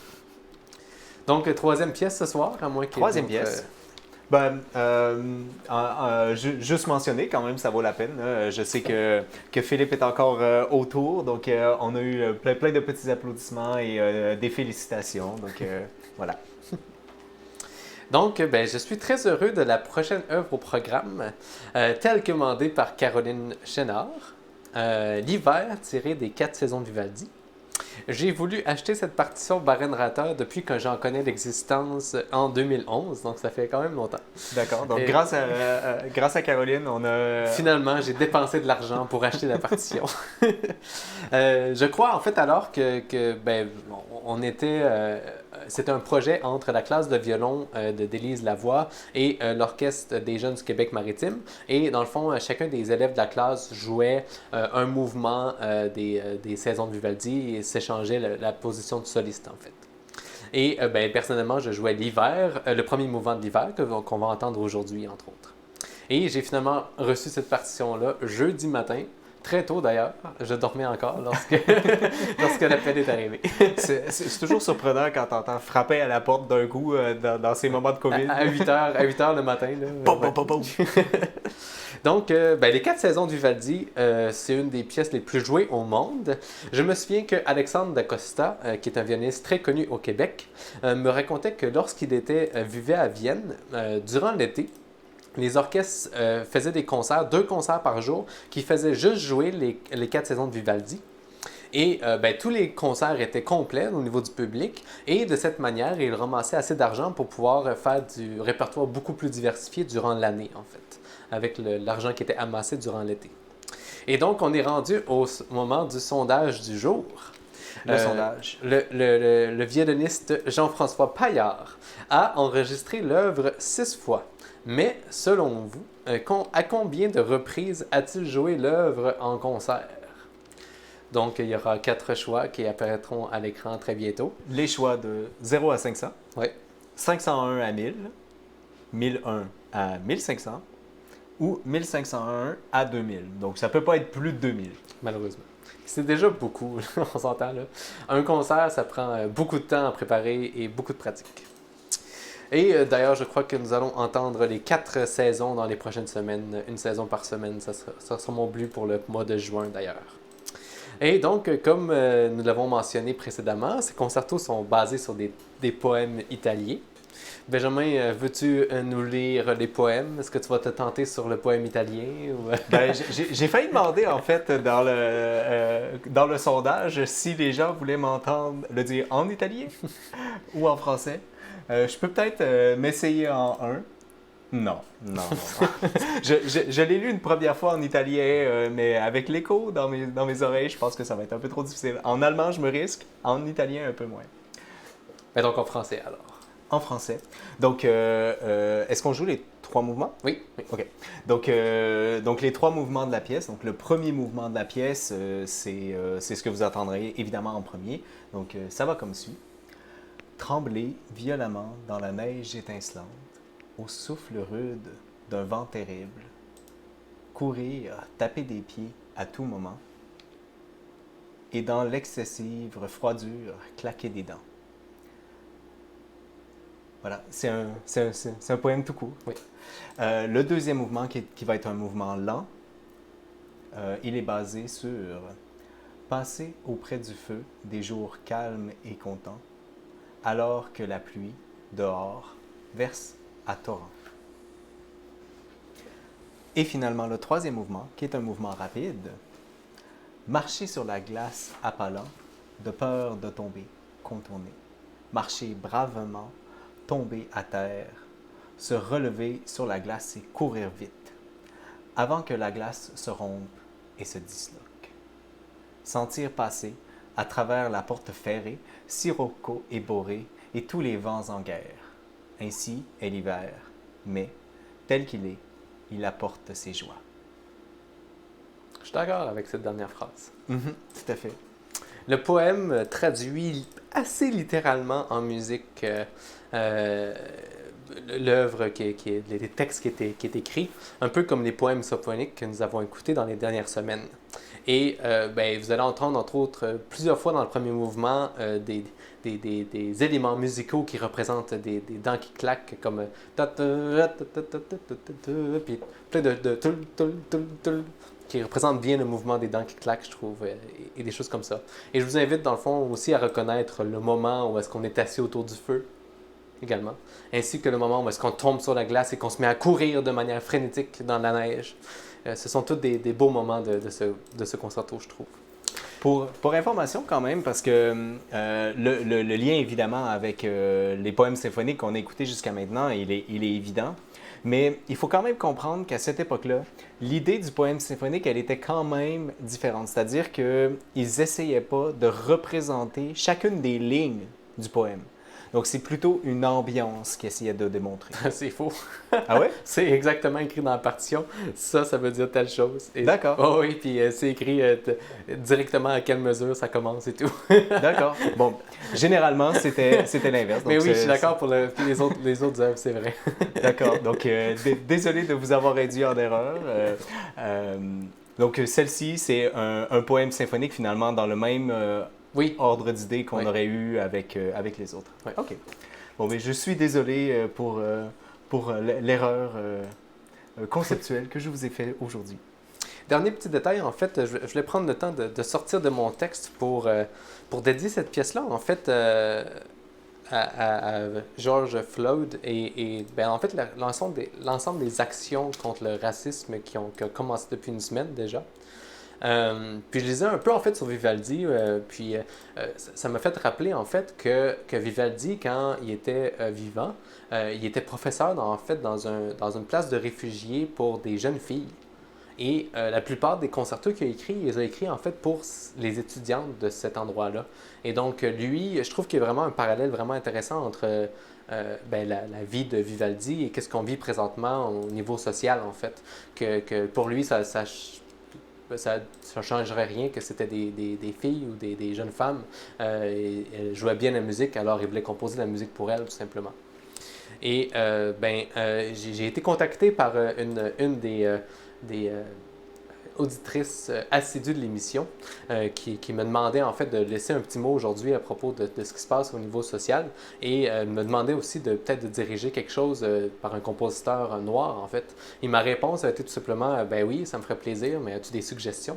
Donc, troisième pièce ce soir, à moins qu'il y ait Troisième d'autres, pièce. Ben, juste mentionner, quand même, ça vaut la peine. Je sais que Philippe est encore autour, donc on a eu plein de petits applaudissements et des félicitations. Donc, voilà. Donc, ben, je suis très heureux de la prochaine œuvre au programme, telle que mandée par Caroline Chénard, L'hiver tiré des 4 saisons de Vivaldi. J'ai voulu acheter cette partition Barenrater depuis que j'en connais l'existence en 2011, donc ça fait quand même longtemps. D'accord. Donc, Et- grâce à Caroline, on a... Finalement, j'ai dépensé de l'argent pour acheter la partition. Je crois en fait alors que ben, on était, c'était un projet entre la classe de violon d'Élise Lavoie et l'Orchestre des Jeunes du Québec maritime. Et dans le fond, chacun des élèves de la classe jouait un mouvement des saisons de Vivaldi et s'échangeait la position du soliste en fait. Et ben, personnellement, je jouais l'hiver, le premier mouvement de l'hiver qu'on va entendre aujourd'hui entre autres. Et j'ai finalement reçu cette partition-là jeudi matin, très tôt d'ailleurs. Je dormais encore lorsque l'appel est arrivé. C'est toujours surprenant quand t'entends frapper à la porte d'un coup dans ces moments de COVID. À 8h le matin. Là, Pom, pom, pom, pom. Donc, ben, les 4 saisons du Vivaldi, c'est une des pièces les plus jouées au monde. Je me souviens que Alexandre Dacosta, qui est un violoniste très connu au Québec, me racontait que lorsqu'il vivait à Vienne, durant l'été, les orchestres faisaient des concerts, 2 concerts par jour, qui faisaient juste jouer les 4 saisons de Vivaldi. Et ben, tous les concerts étaient complets au niveau du public. Et de cette manière, il ramassait assez d'argent pour pouvoir faire du répertoire beaucoup plus diversifié durant l'année, en fait, avec l'argent qui était amassé durant l'été. Et donc, on est rendu au moment du sondage du jour. Le sondage. Le violoniste Jean-François Paillard a enregistré l'œuvre 6 fois. Mais, selon vous, à combien de reprises a-t-il joué l'œuvre en concert? Donc, il y aura 4 choix qui apparaîtront à l'écran très bientôt. Les choix de 0 à 500. Oui. 501 à 1000. 1001 à 1500. Ou 1501 à 2000. Donc, ça peut pas être plus de 2000. Malheureusement. C'est déjà beaucoup, on s'entend là. Un concert, ça prend beaucoup de temps à préparer et beaucoup de pratique. Et d'ailleurs, je crois que nous allons entendre les 4 saisons dans les prochaines semaines, une saison par semaine. Ça sera mon but pour le mois de juin d'ailleurs. Et donc, comme nous l'avons mentionné précédemment, ces concertos sont basés sur des poèmes italiens. Benjamin, veux-tu nous lire les poèmes? Est-ce que tu vas te tenter sur le poème italien? Ou... Ben, j'ai failli demander, en fait, dans le sondage, si les gens voulaient m'entendre le dire en italien ou en français. Je peux peut-être m'essayer en un. Non. Je l'ai lu une première fois en italien, mais avec l'écho dans mes oreilles, je pense que ça va être un peu trop difficile. En allemand, je me risque. En italien, un peu moins. Mais donc en français, alors. En français. Donc, est-ce qu'on joue les 3 mouvements? Oui. OK. Donc, les 3 mouvements de la pièce. Donc, le premier mouvement de la pièce, c'est ce que vous entendrez évidemment en premier. Donc, ça va comme suit. Trembler violemment dans la neige étincelante, au souffle rude d'un vent terrible. Courir, taper des pieds à tout moment. Et dans l'excessive froidure, claquer des dents. Voilà, c'est un poème tout court. Oui. Le deuxième mouvement, qui va être un mouvement lent, il est basé sur passer auprès du feu des jours calmes et contents, alors que la pluie, dehors, verse à torrent. Et finalement, le troisième mouvement, qui est un mouvement rapide, marcher sur la glace à pas lents, de peur de tomber, contourner. Marcher bravement, tomber à terre, se relever sur la glace et courir vite, avant que la glace se rompe et se disloque. Sentir passer, à travers la porte ferrée, sirocco et boré, et tous les vents en guerre. Ainsi est l'hiver, mais, tel qu'il est, il apporte ses joies. Je suis d'accord avec cette dernière phrase. Tout à fait. Le poème traduit assez littéralement en musique l'œuvre les textes qui est écrit, un peu comme les poèmes symphoniques que nous avons écoutés dans les dernières semaines. Et vous allez entendre, entre autres, plusieurs fois dans le premier mouvement, des éléments musicaux qui représentent des dents qui claquent, comme puis plein de qui représentent bien le mouvement des dents qui claquent, je trouve, et des choses comme ça. Et je vous invite, dans le fond, aussi à reconnaître le moment où est-ce qu'on est assis autour du feu, également, ainsi que le moment où est-ce qu'on tombe sur la glace et qu'on se met à courir de manière frénétique dans la neige. Ce sont tous des beaux moments de ce concerto, je trouve. Pour information quand même, parce que le lien évidemment avec les poèmes symphoniques qu'on a écoutés jusqu'à maintenant, il est évident. Mais il faut quand même comprendre qu'à cette époque-là, l'idée du poème symphonique, elle était quand même différente. C'est-à-dire qu'ils n'essayaient pas de représenter chacune des lignes du poème. Donc, c'est plutôt une ambiance qu'ils essayaient de démontrer. C'est faux. Ah ouais? C'est exactement écrit dans la partition. Ça veut dire telle chose. D'accord. Oh oui, puis c'est écrit directement à quelle mesure ça commence et tout. D'accord. Bon, généralement, c'était l'inverse. Mais oui, je suis d'accord pour les autres œuvres, c'est vrai. D'accord. Donc, désolé de vous avoir réduit en erreur. Donc, celle-ci, c'est un poème symphonique finalement dans le même ordre d'idées qu'on aurait eu avec les autres. Oui. OK. Bon, mais je suis désolé pour l'erreur conceptuelle que je vous ai faite aujourd'hui. Dernier petit détail, en fait, je voulais prendre le temps de sortir de mon texte pour dédier cette pièce-là, en fait, à George Floyd et en fait, l'ensemble des actions contre le racisme qui ont commencé depuis une semaine déjà. Puis je lisais un peu en fait sur Vivaldi, ça m'a fait rappeler en fait que Vivaldi, quand il était vivant, il était professeur en fait dans une place de réfugiés pour des jeunes filles. Et la plupart des concertos qu'il a écrits, il les a écrits en fait pour les étudiantes de cet endroit-là. Et donc lui, je trouve qu'il y a vraiment un parallèle vraiment intéressant entre la vie de Vivaldi et qu'est-ce qu'on vit présentement au niveau social en fait. Que pour lui, ça changerait rien que c'était des filles ou des jeunes femmes. Elles jouaient bien la musique, alors il voulait composer la musique pour elles, tout simplement. Et j'ai été contacté par une des auditrices assidues de l'émission qui me demandait en fait de laisser un petit mot aujourd'hui à propos de ce qui se passe au niveau social et me demandait aussi peut-être de diriger quelque chose par un compositeur noir en fait. Et ma réponse a été tout simplement ben oui, ça me ferait plaisir, mais as-tu des suggestions?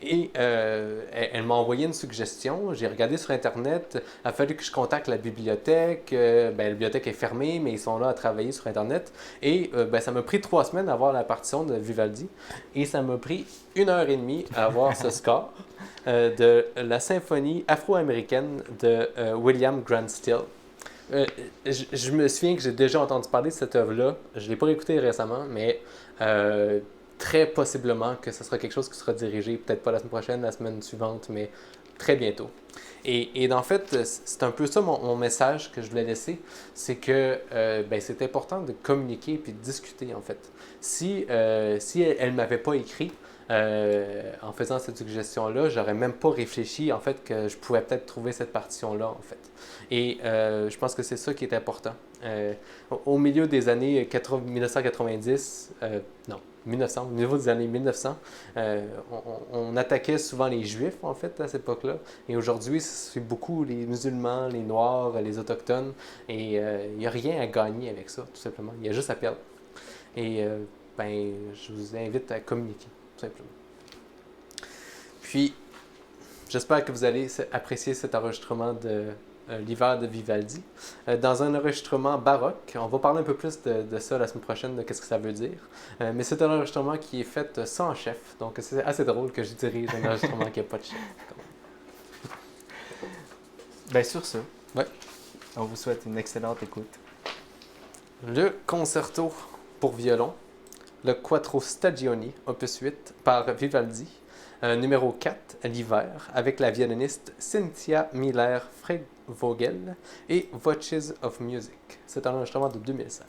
Et elle m'a envoyé une suggestion, j'ai regardé sur internet, il a fallu que je contacte la bibliothèque, la bibliothèque est fermée, mais ils sont là à travailler sur internet et ça m'a pris 3 semaines à avoir la partition de Vivaldi et ça m'a pris 1h30 à avoir ce score de la symphonie afro-américaine de William Grant Still. Je me souviens que j'ai déjà entendu parler de cette œuvre-là. Je ne l'ai pas écoutée récemment, mais très possiblement que ce sera quelque chose qui sera dirigé, peut-être pas la semaine prochaine, la semaine suivante, mais très bientôt. Et en fait, c'est un peu ça mon message que je voulais laisser, c'est que c'est important de communiquer et de discuter, en fait. Si elle ne m'avait pas écrit, en faisant cette suggestion-là, j'aurais même pas réfléchi en fait que je pouvais peut-être trouver cette partition-là en fait. Et je pense que c'est ça qui est important. Au milieu des années 1990, non, 1900, au niveau des années 1900, on attaquait souvent les Juifs, en fait, à cette époque-là. Et aujourd'hui, c'est beaucoup les musulmans, les Noirs, les Autochtones. Et il n'y a rien à gagner avec ça, tout simplement. Il y a juste à perdre. Et ben, je vous invite à communiquer, tout simplement. Puis, j'espère que vous allez apprécier cet enregistrement de l'hiver de Vivaldi. Dans un enregistrement baroque, on va parler un peu plus de ça la semaine prochaine, de qu'est-ce que ça veut dire. Mais c'est un enregistrement qui est fait sans chef, donc c'est assez drôle que je dirige un enregistrement qui n'a pas de chef. Ben sur ce, ouais. On vous souhaite une excellente écoute. Le concerto pour violon, le Quattro Stagioni, opus 8, par Vivaldi, numéro 4, l'hiver, avec la violoniste Cynthia Miller-Vogel et Voices of Music. C'est un enregistrement de 2016.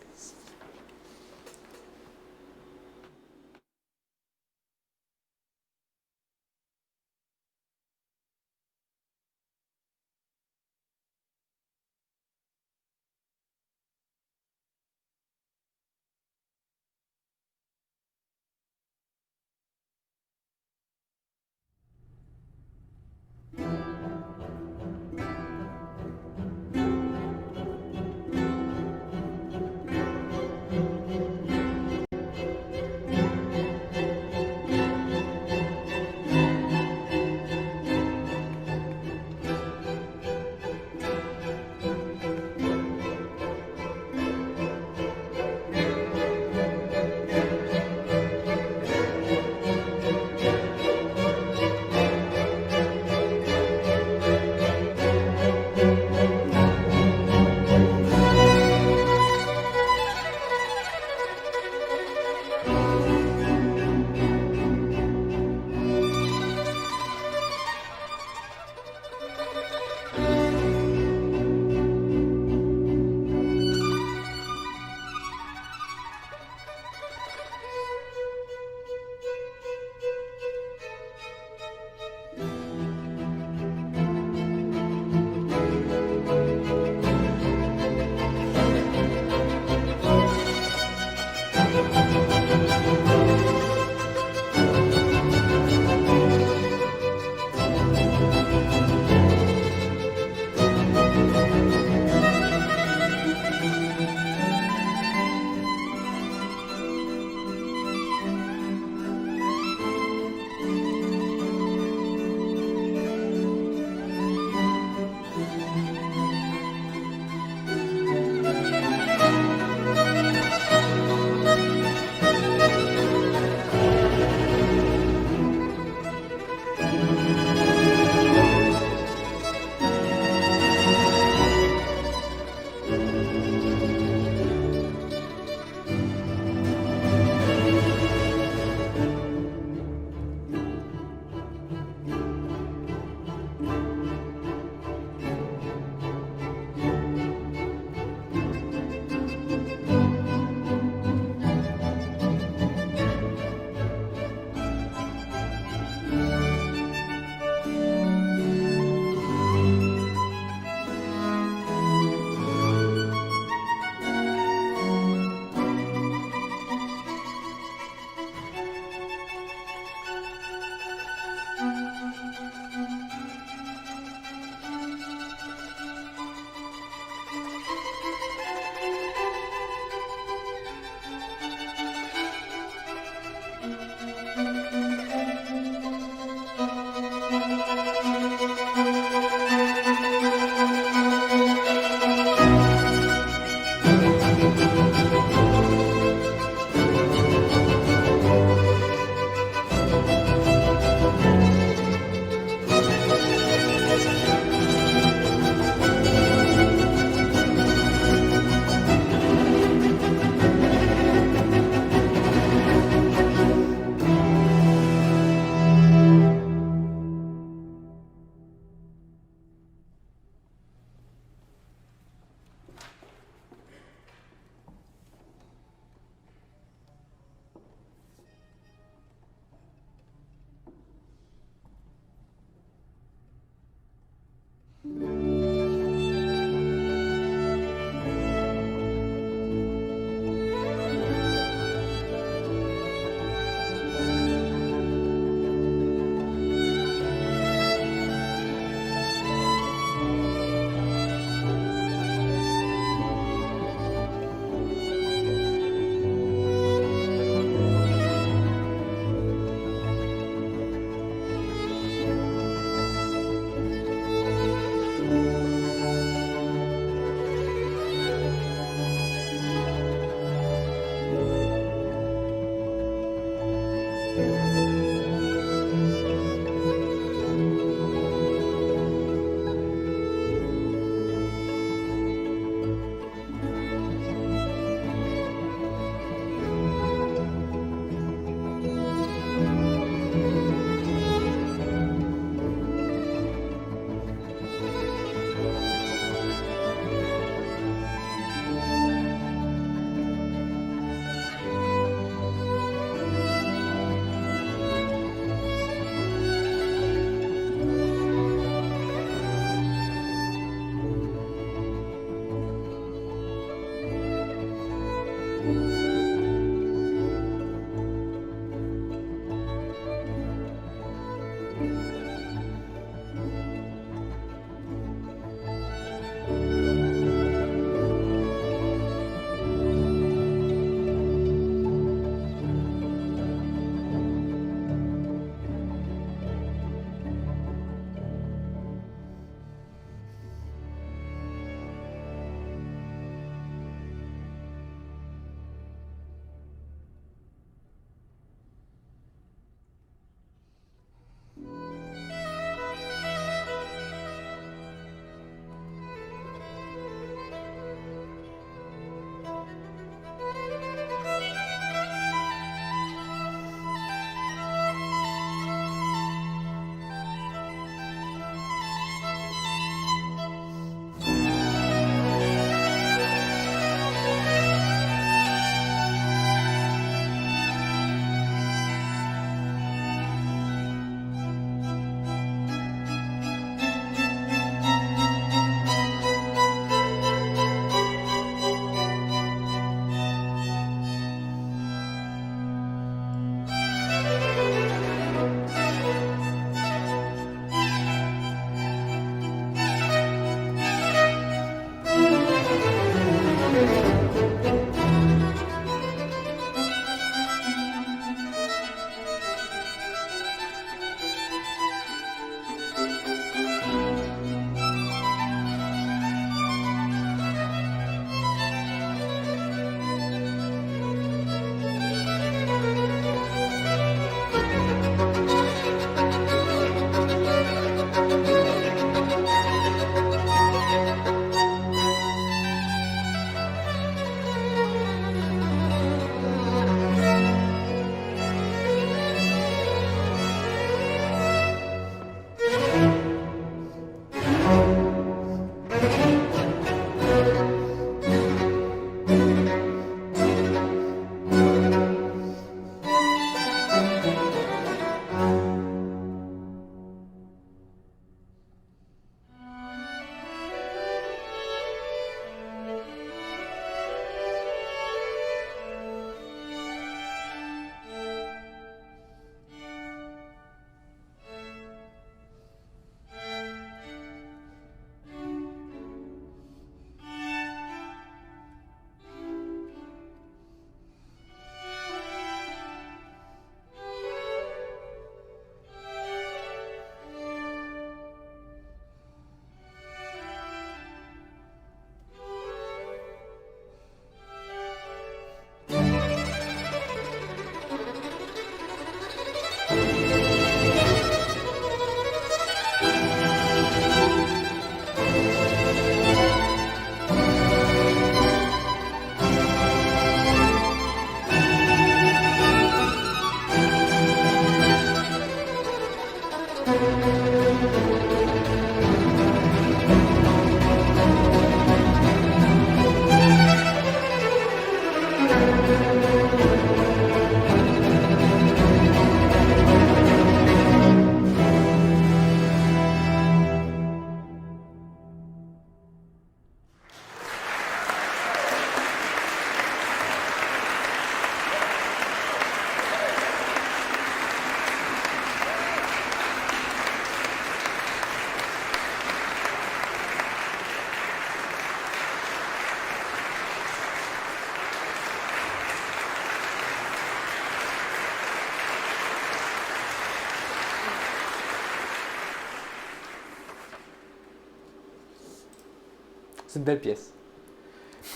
C'est une belle pièce.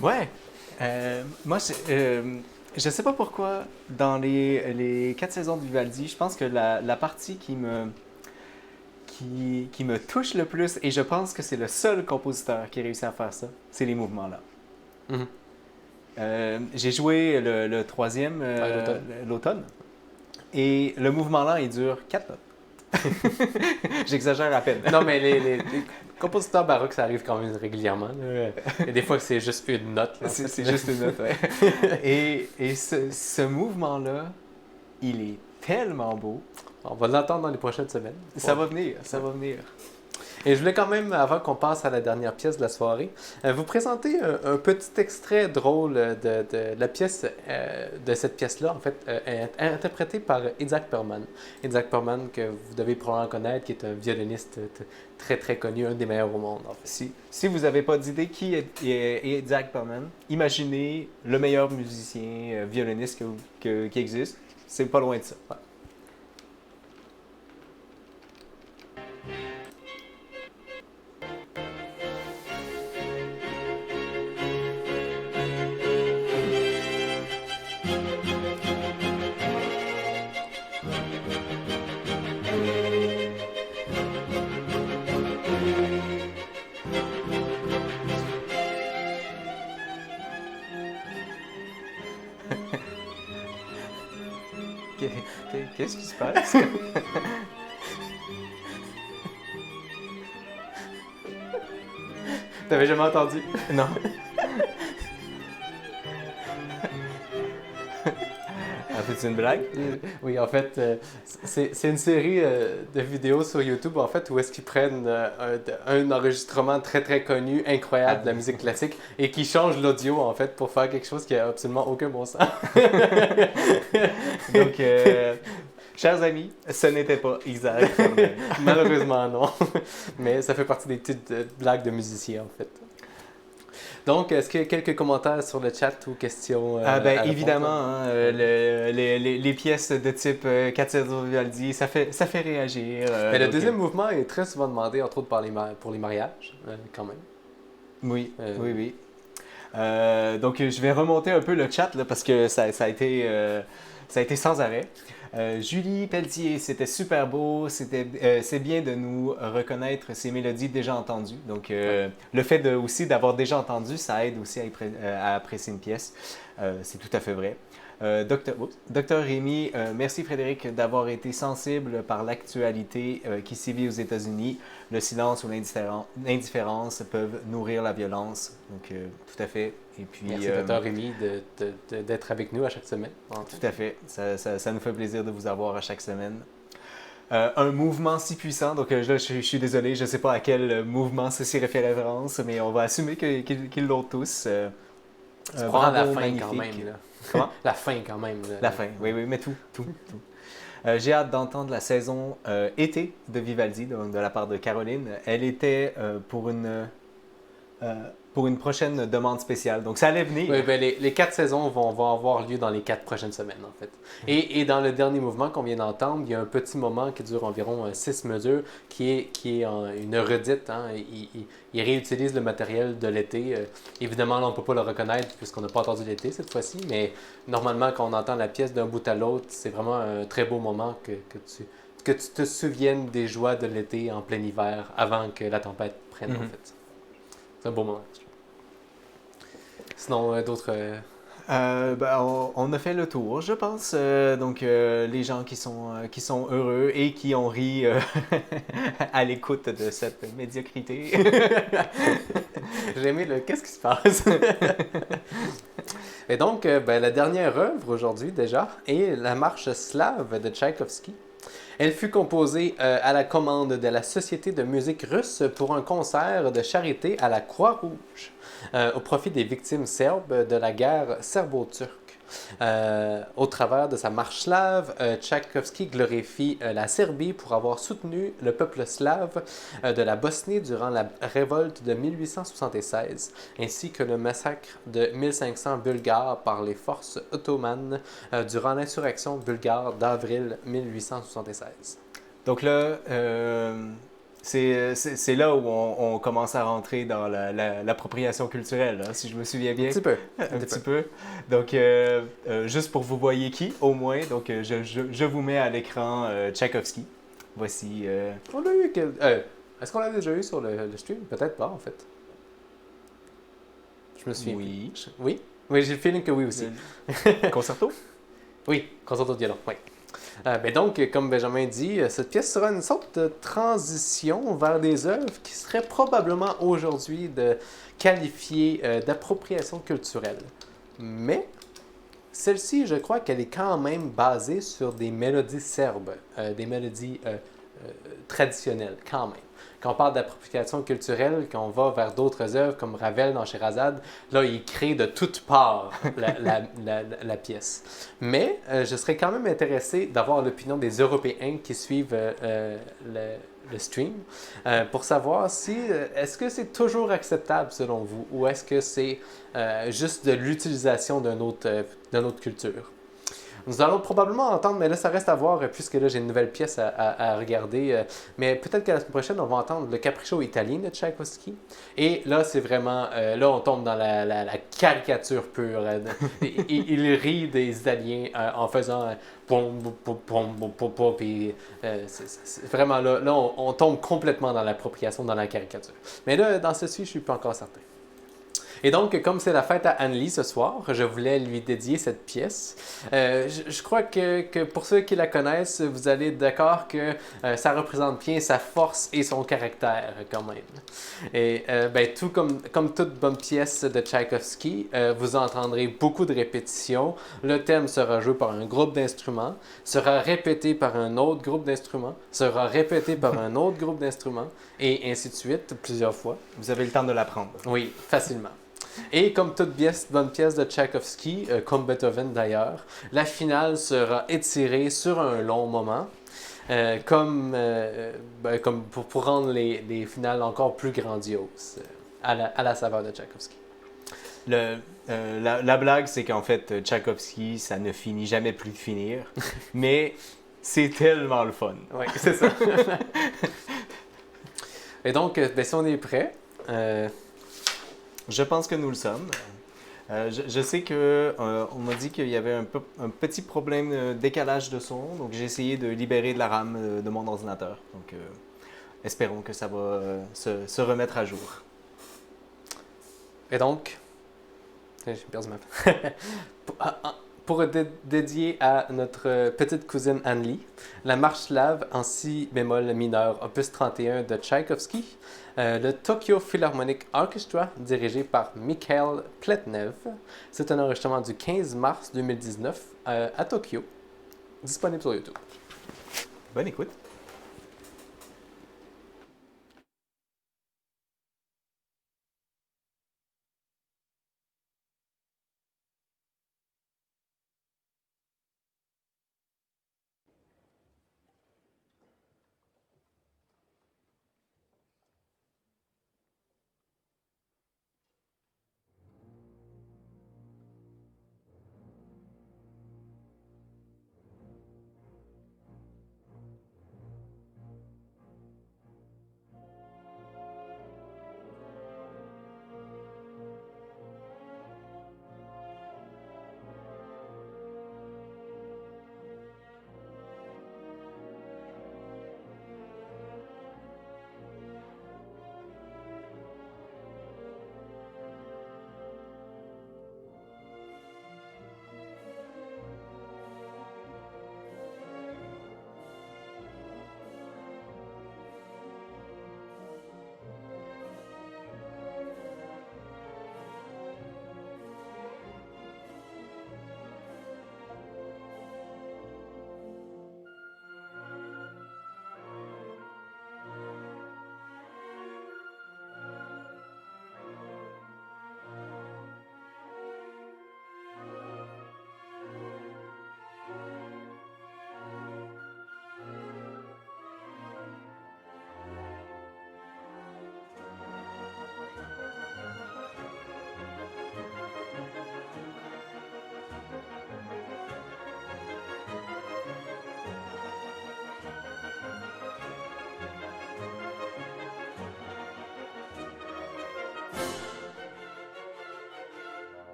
Ouais. Moi, Je sais pas pourquoi, dans les 4 saisons de Vivaldi, je pense que la partie qui me touche le plus, et je pense que c'est le seul compositeur qui a réussi à faire ça, c'est les mouvements-là. Mhm. J'ai joué le troisième, l'automne, et le mouvement-là, il dure 4 notes. J'exagère à peine. Non, mais les compositeurs baroques, ça arrive quand même régulièrement. Là. Et des fois, c'est juste une note. Là, C'est juste une note, ouais. Et ce mouvement-là, il est tellement beau. On va l'entendre dans les prochaines semaines. Ça va venir, ça va venir. Et je voulais quand même, avant qu'on passe à la dernière pièce de la soirée, vous présenter un petit extrait drôle de la pièce, de cette pièce-là, en fait, interprétée par Itzhak Perlman. Itzhak Perlman, que vous devez probablement connaître, qui est un violoniste très très connu, un des meilleurs au monde, en fait. Si vous n'avez pas d'idée qui est Itzhak Perlman, imaginez le meilleur musicien violoniste qui existe. C'est pas loin de ça. Ouais. Qu'est-ce qui se passe? T'avais jamais entendu? Non. C'est une blague? Oui, en fait, c'est une série de vidéos sur YouTube, en fait, où est-ce qu'ils prennent un enregistrement très très connu, incroyable de la musique classique, et qui changent l'audio, en fait, pour faire quelque chose qui a absolument aucun bon sens. Donc, chers amis, ce n'était pas Isaac. Malheureusement, non. Mais ça fait partie des petites blagues de musiciens, en fait. Donc, est-ce qu'il y a quelques commentaires sur le chat ou questions? Évidemment, hein, les pièces de type 4 saisons de Vivaldi, ça fait réagir. Mais le deuxième mouvement est très souvent demandé, entre autres pour les mariages, quand même. Oui. Donc, je vais remonter un peu le chat là, parce que ça a été sans arrêt. Julie Pelletier, c'était super beau, c'est bien de nous reconnaître ces mélodies déjà entendues. Donc, le fait aussi d'avoir déjà entendu, ça aide aussi à apprécier une pièce. C'est tout à fait vrai. Docteur Rémy, merci Frédéric d'avoir été sensible par l'actualité qui sévit aux États-Unis. Le silence ou l'indifférence peuvent nourrir la violence. Donc, tout à fait. Et puis, merci Dr. Rémy d'être avec nous à chaque semaine. Tout à fait. Ça nous fait plaisir de vous avoir à chaque semaine. Un mouvement si puissant, donc là, je suis désolé, je ne sais pas à quel mouvement ceci fait référence, mais on va assumer qu'ils l'ont tous. Tu prends la fin quand même. Là. Comment? La fin quand même. Là. La fin, oui, mais tout. J'ai hâte d'entendre la saison été de Vivaldi, donc de la part de Caroline. Elle était pour une prochaine demande spéciale. Donc, ça allait venir. Oui, ben les 4 saisons vont avoir lieu dans les 4 prochaines semaines, en fait. Et dans le dernier mouvement qu'on vient d'entendre, il y a un petit moment qui dure environ 6 mesures, qui est une redite. Hein. Il réutilise le matériel de l'été. Évidemment, là, on ne peut pas le reconnaître puisqu'on n'a pas entendu l'été cette fois-ci, mais normalement, quand on entend la pièce d'un bout à l'autre, c'est vraiment un très beau moment que tu te souviennes des joies de l'été en plein hiver avant que la tempête prenne, en fait. C'est un beau moment. Sinon, d'autres... on a fait le tour, je pense. Donc, les gens qui sont heureux et qui ont ri à l'écoute de cette médiocrité. J'ai aimé le « qu'est-ce qui se passe? » Et donc, la dernière œuvre aujourd'hui déjà est la marche slave de Tchaïkovski. Elle fut composée à la commande de la Société de musique russe pour un concert de charité à la Croix-Rouge au profit des victimes serbes de la guerre serbo-turque. Au travers de sa marche slave, Tchaïkovski glorifie la Serbie pour avoir soutenu le peuple slave de la Bosnie durant la révolte de 1876, ainsi que le massacre de 1500 Bulgares par les forces ottomanes durant l'insurrection bulgare d'avril 1876. Donc là, c'est là où on commence à rentrer dans l'appropriation culturelle, hein, si je me souviens bien. Un petit peu. Un petit peu. Donc, juste pour vous voyez qui, au moins, donc je vous mets à l'écran Tchaïkovski. Voici. On l'a eu. Est-ce qu'on l'a déjà eu sur le stream? Peut-être pas, en fait. Je me souviens. Oui. Oui? Oui, j'ai le feeling que oui aussi. Concerto? Oui, concerto de violon, oui. Donc, comme Benjamin dit, cette pièce sera une sorte de transition vers des œuvres qui seraient probablement aujourd'hui qualifiées d'appropriation culturelle. Mais celle-ci, je crois qu'elle est quand même basée sur des mélodies serbes, des mélodies traditionnelles, quand même. Quand on parle d'appropriation culturelle, quand on va vers d'autres œuvres comme Ravel dans Sherazade, là, il crée de toutes parts la pièce. Mais je serais quand même intéressé d'avoir l'opinion des Européens qui suivent le stream pour savoir si, est-ce que c'est toujours acceptable selon vous ou est-ce que c'est juste de l'utilisation d'une autre culture. Nous allons probablement entendre, mais là, ça reste à voir, puisque là, j'ai une nouvelle pièce à regarder. Mais peut-être qu'à la semaine prochaine, on va entendre le Capriccio italien de Tchaïkovski. Et là, c'est vraiment... là, on tombe dans la caricature pure. Il rit des Italiens en faisant... Puis c'est vraiment là, on tombe complètement dans l'appropriation, dans la caricature. Mais là, dans ceci, je ne suis pas encore certain. Et donc, comme c'est la fête à Anne-Lie ce soir, je voulais lui dédier cette pièce. Je crois que pour ceux qui la connaissent, vous allez être d'accord que ça représente bien sa force et son caractère quand même. Et tout comme toute bonne pièce de Tchaïkovski, vous entendrez beaucoup de répétitions. Le thème sera joué par un groupe d'instruments, sera répété par un autre groupe d'instruments, sera répété par un autre groupe d'instruments, et ainsi de suite, plusieurs fois. Vous avez le temps de l'apprendre. Oui, facilement. Et comme toute bonne pièce de Tchaïkovski, comme Beethoven d'ailleurs, la finale sera étirée sur un long moment, comme pour rendre les finales encore plus grandioses à la saveur de Tchaïkovski. La blague, c'est qu'en fait, Tchaïkovski, ça ne finit jamais plus de finir, mais c'est tellement le fun. Oui, c'est ça. Et donc, si on est prêt... Je pense que nous le sommes. Je sais que on m'a dit qu'il y avait un petit problème de décalage de son, donc j'ai essayé de libérer de la RAM de mon ordinateur. Donc, espérons que ça va se remettre à jour. Et donc, j'ai perdu ma pour dédier à notre petite cousine Anne-Lie, la marche slave en si bémol mineur, opus 31 de Tchaïkovski, le Tokyo Philharmonic Orchestra, dirigé par Mikhail Pletnev. C'est un enregistrement du 15 mars 2019 à Tokyo, disponible sur YouTube. Bonne écoute.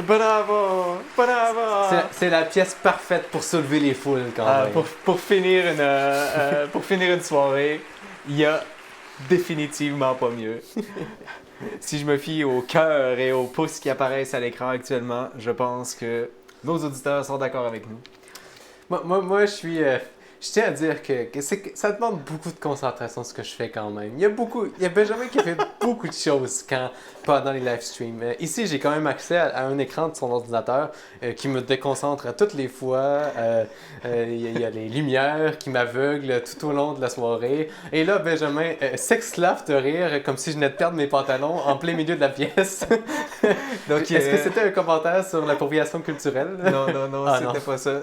Bravo! Bravo! C'est la pièce parfaite pour soulever les foules quand même. Pour finir une soirée, il y a définitivement pas mieux. Si je me fie au cœur et aux pouces qui apparaissent à l'écran actuellement, je pense que nos auditeurs sont d'accord avec nous. Moi, je tiens à dire que ça demande beaucoup de concentration ce que je fais quand même. Il y a Benjamin qui fait beaucoup de choses pendant les live streams. Ici, j'ai quand même accès à un écran de son ordinateur qui me déconcentre à toutes les fois. Il y a les lumières qui m'aveuglent tout au long de la soirée. Et là, Benjamin s'exclave de rire comme si je venais de perdre mes pantalons en plein milieu de la pièce. Donc, est-ce que c'était un commentaire sur l'appropriation culturelle? Non, c'était pas ça.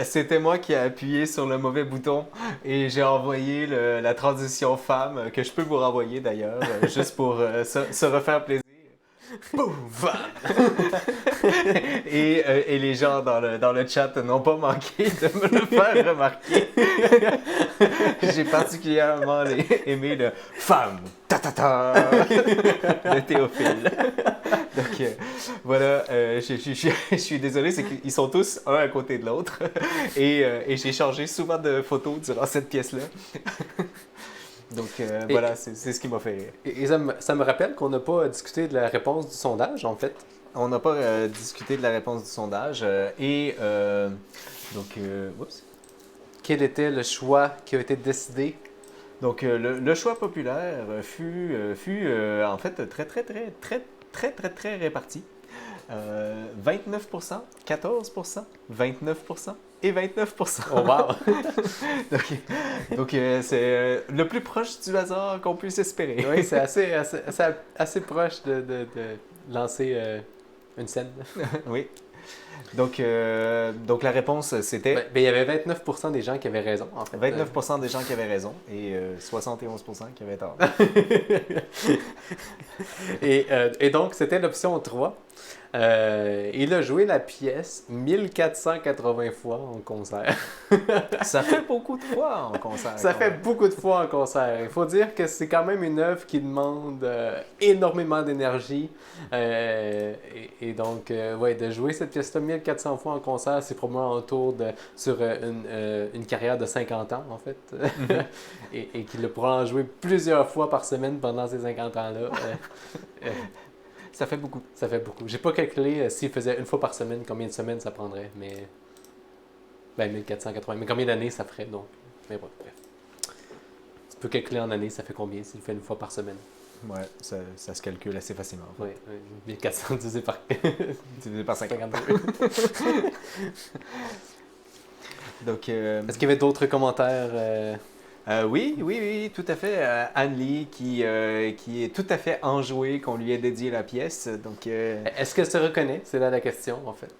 C'était moi qui ai appuyé sur le mauvais bouton et j'ai envoyé la transition femme, que je peux vous renvoyer d'ailleurs, juste pour se refaire plaisir. Boum! Et les gens dans le chat n'ont pas manqué de me le faire remarquer. J'ai particulièrement aimé le femme ta de Théophile. Donc voilà, je suis désolé, c'est qu'ils sont tous un à côté de l'autre. Et j'ai changé souvent de photos durant cette pièce-là. Donc voilà, c'est ce qui m'a fait rire. Et ça me rappelle qu'on n'a pas discuté de la réponse du sondage, en fait. On n'a pas discuté de la réponse du sondage. Oups. Quel était le choix qui a été décidé? Donc le choix populaire fut en fait très réparti. 29%, 14%, 29% et 29%. Oh wow! donc c'est le plus proche du hasard qu'on puisse espérer. Oui, c'est assez proche de lancer une scène. Oui. Donc la réponse, c'était... Ben, il y avait 29% des gens qui avaient raison, en fait. 29% des gens qui avaient raison et 71% qui avaient tort. Et donc, c'était l'option 3. Il a joué la pièce 1480 fois en concert. Ça fait beaucoup de fois en concert. Ça fait beaucoup de fois en concert. Il faut dire que c'est quand même une œuvre qui demande énormément d'énergie. Et donc, de jouer cette pièce-là 1400 fois en concert, c'est probablement autour sur une carrière de 50 ans, en fait. et qu'il pourra en jouer plusieurs fois par semaine pendant ces 50 ans-là. Ça fait beaucoup. Ça fait beaucoup. J'ai pas calculé s'il faisait une fois par semaine, combien de semaines ça prendrait, mais... 1480. Mais combien d'années ça ferait, donc? Mais bon, bref. Tu peux calculer en années, ça fait combien s'il fait une fois par semaine? Ouais, ça se calcule assez facilement. En fait. Oui, 1400 divisé par... divisé par 52. Donc, est-ce qu'il y avait d'autres commentaires? Oui, tout à fait. Anne-Lee qui est tout à fait enjouée qu'on lui ait dédié la pièce. Donc, est-ce qu'elle se reconnaît? C'est là la question, en fait.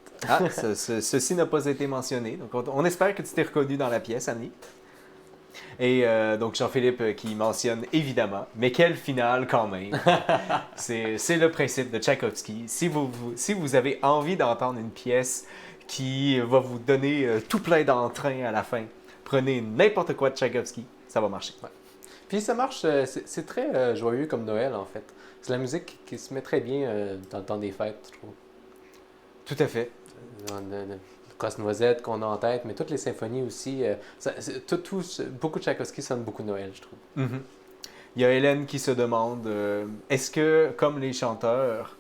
Ceci n'a pas été mentionné. Donc, on espère que tu t'es reconnu dans la pièce, Annie. Et donc, Jean-Philippe qui mentionne évidemment, mais quel final quand même. C'est le principe de Tchaïkovski. Si vous avez envie d'entendre une pièce qui va vous donner tout plein d'entrain à la fin, prenez n'importe quoi de Tchaïkovski, ça va marcher. Ouais. Puis ça marche, c'est très joyeux comme Noël, en fait. C'est la musique qui se met très bien dans le temps des fêtes, je trouve. Tout à fait. Le Casse-Noisette qu'on a en tête, mais toutes les symphonies aussi. Beaucoup de Tchaïkovski sonne beaucoup Noël, je trouve. Mm-hmm. Il y a Hélène qui se demande est-ce que, comme les chanteurs,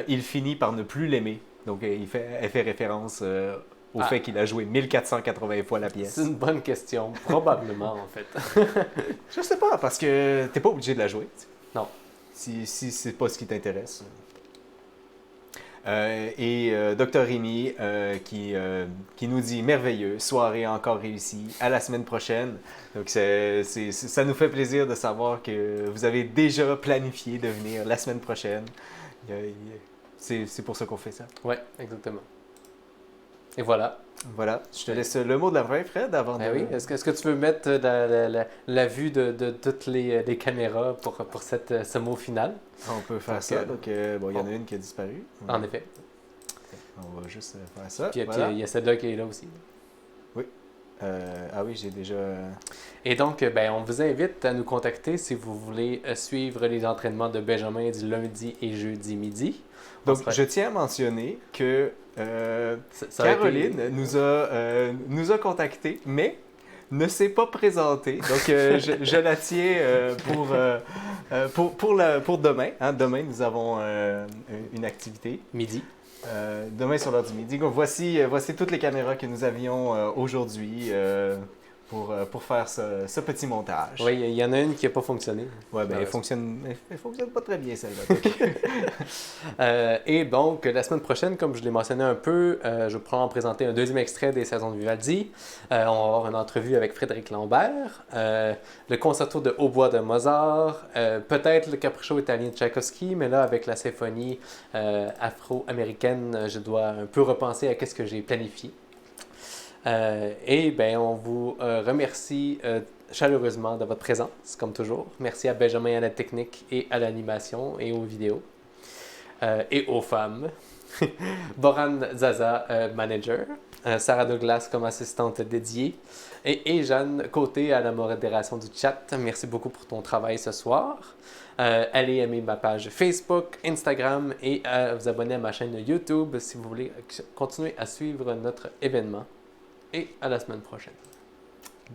il finit par ne plus l'aimer? Donc, elle fait référence au fait qu'il a joué 1480 fois la pièce. C'est une bonne question. Probablement, en fait. Je sais pas, parce que t'es pas obligé de la jouer. Non. Si c'est pas ce qui t'intéresse. Dr Rémi qui nous dit merveilleux, soirée encore réussie, à la semaine prochaine. Donc ça nous fait plaisir de savoir que vous avez déjà planifié de venir la semaine prochaine. C'est pour ça qu'on fait ça. Oui, exactement. Et voilà. Voilà, je te laisse le mot de la fin, Fred, avant de... Oui, est-ce que tu veux mettre la vue de toutes les caméras pour ce mot final? On peut faire ça. Donc, il y en a une qui a disparu. En effet. On va juste faire ça. Puis voilà. il y a celle-là qui est là aussi. Oui. Ah oui, j'ai déjà... Et donc, ben, on vous invite à nous contacter si vous voulez suivre les entraînements de Benjamin du lundi et jeudi midi. Donc, je tiens à mentionner que Ça a été- Caroline nous a contactés, mais ne s'est pas présentée. Donc, je la tiens pour demain. Hein. Demain, nous avons une activité. Midi. Demain sur l'heure du midi. Donc, voici toutes les caméras que nous avions aujourd'hui pour faire ce petit montage. Oui, il y en a une qui n'a pas fonctionné. Ouais, ben, elle fonctionne pas très bien celle-là. Et donc, la semaine prochaine, comme je l'ai mentionné un peu, je vais pouvoir en présenter un deuxième extrait des Saisons de Vivaldi. On va avoir une entrevue avec Frédéric Lambert, le concerto de hautbois de Mozart, peut-être le capriccio italien de Tchaïkovski, mais là, avec la symphonie afro-américaine, je dois un peu repenser à ce que j'ai planifié. Et ben, on vous remercie chaleureusement de votre présence, comme toujours. Merci à Benjamin à la technique et à l'animation et aux vidéos. Et aux femmes. Boran Zaza, manager. Sarah Douglas comme assistante dédiée. Et Jeanne Côté à la modération du chat. Merci beaucoup pour ton travail ce soir. Allez aimer ma page Facebook, Instagram et vous abonner à ma chaîne YouTube si vous voulez continuer à suivre notre événement. Et à la semaine prochaine.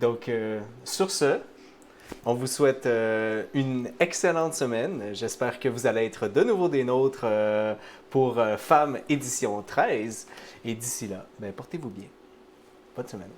Donc, sur ce, on vous souhaite une excellente semaine. J'espère que vous allez être de nouveau des nôtres pour Femmes édition 13. Et d'ici là, ben, portez-vous bien. Bonne semaine.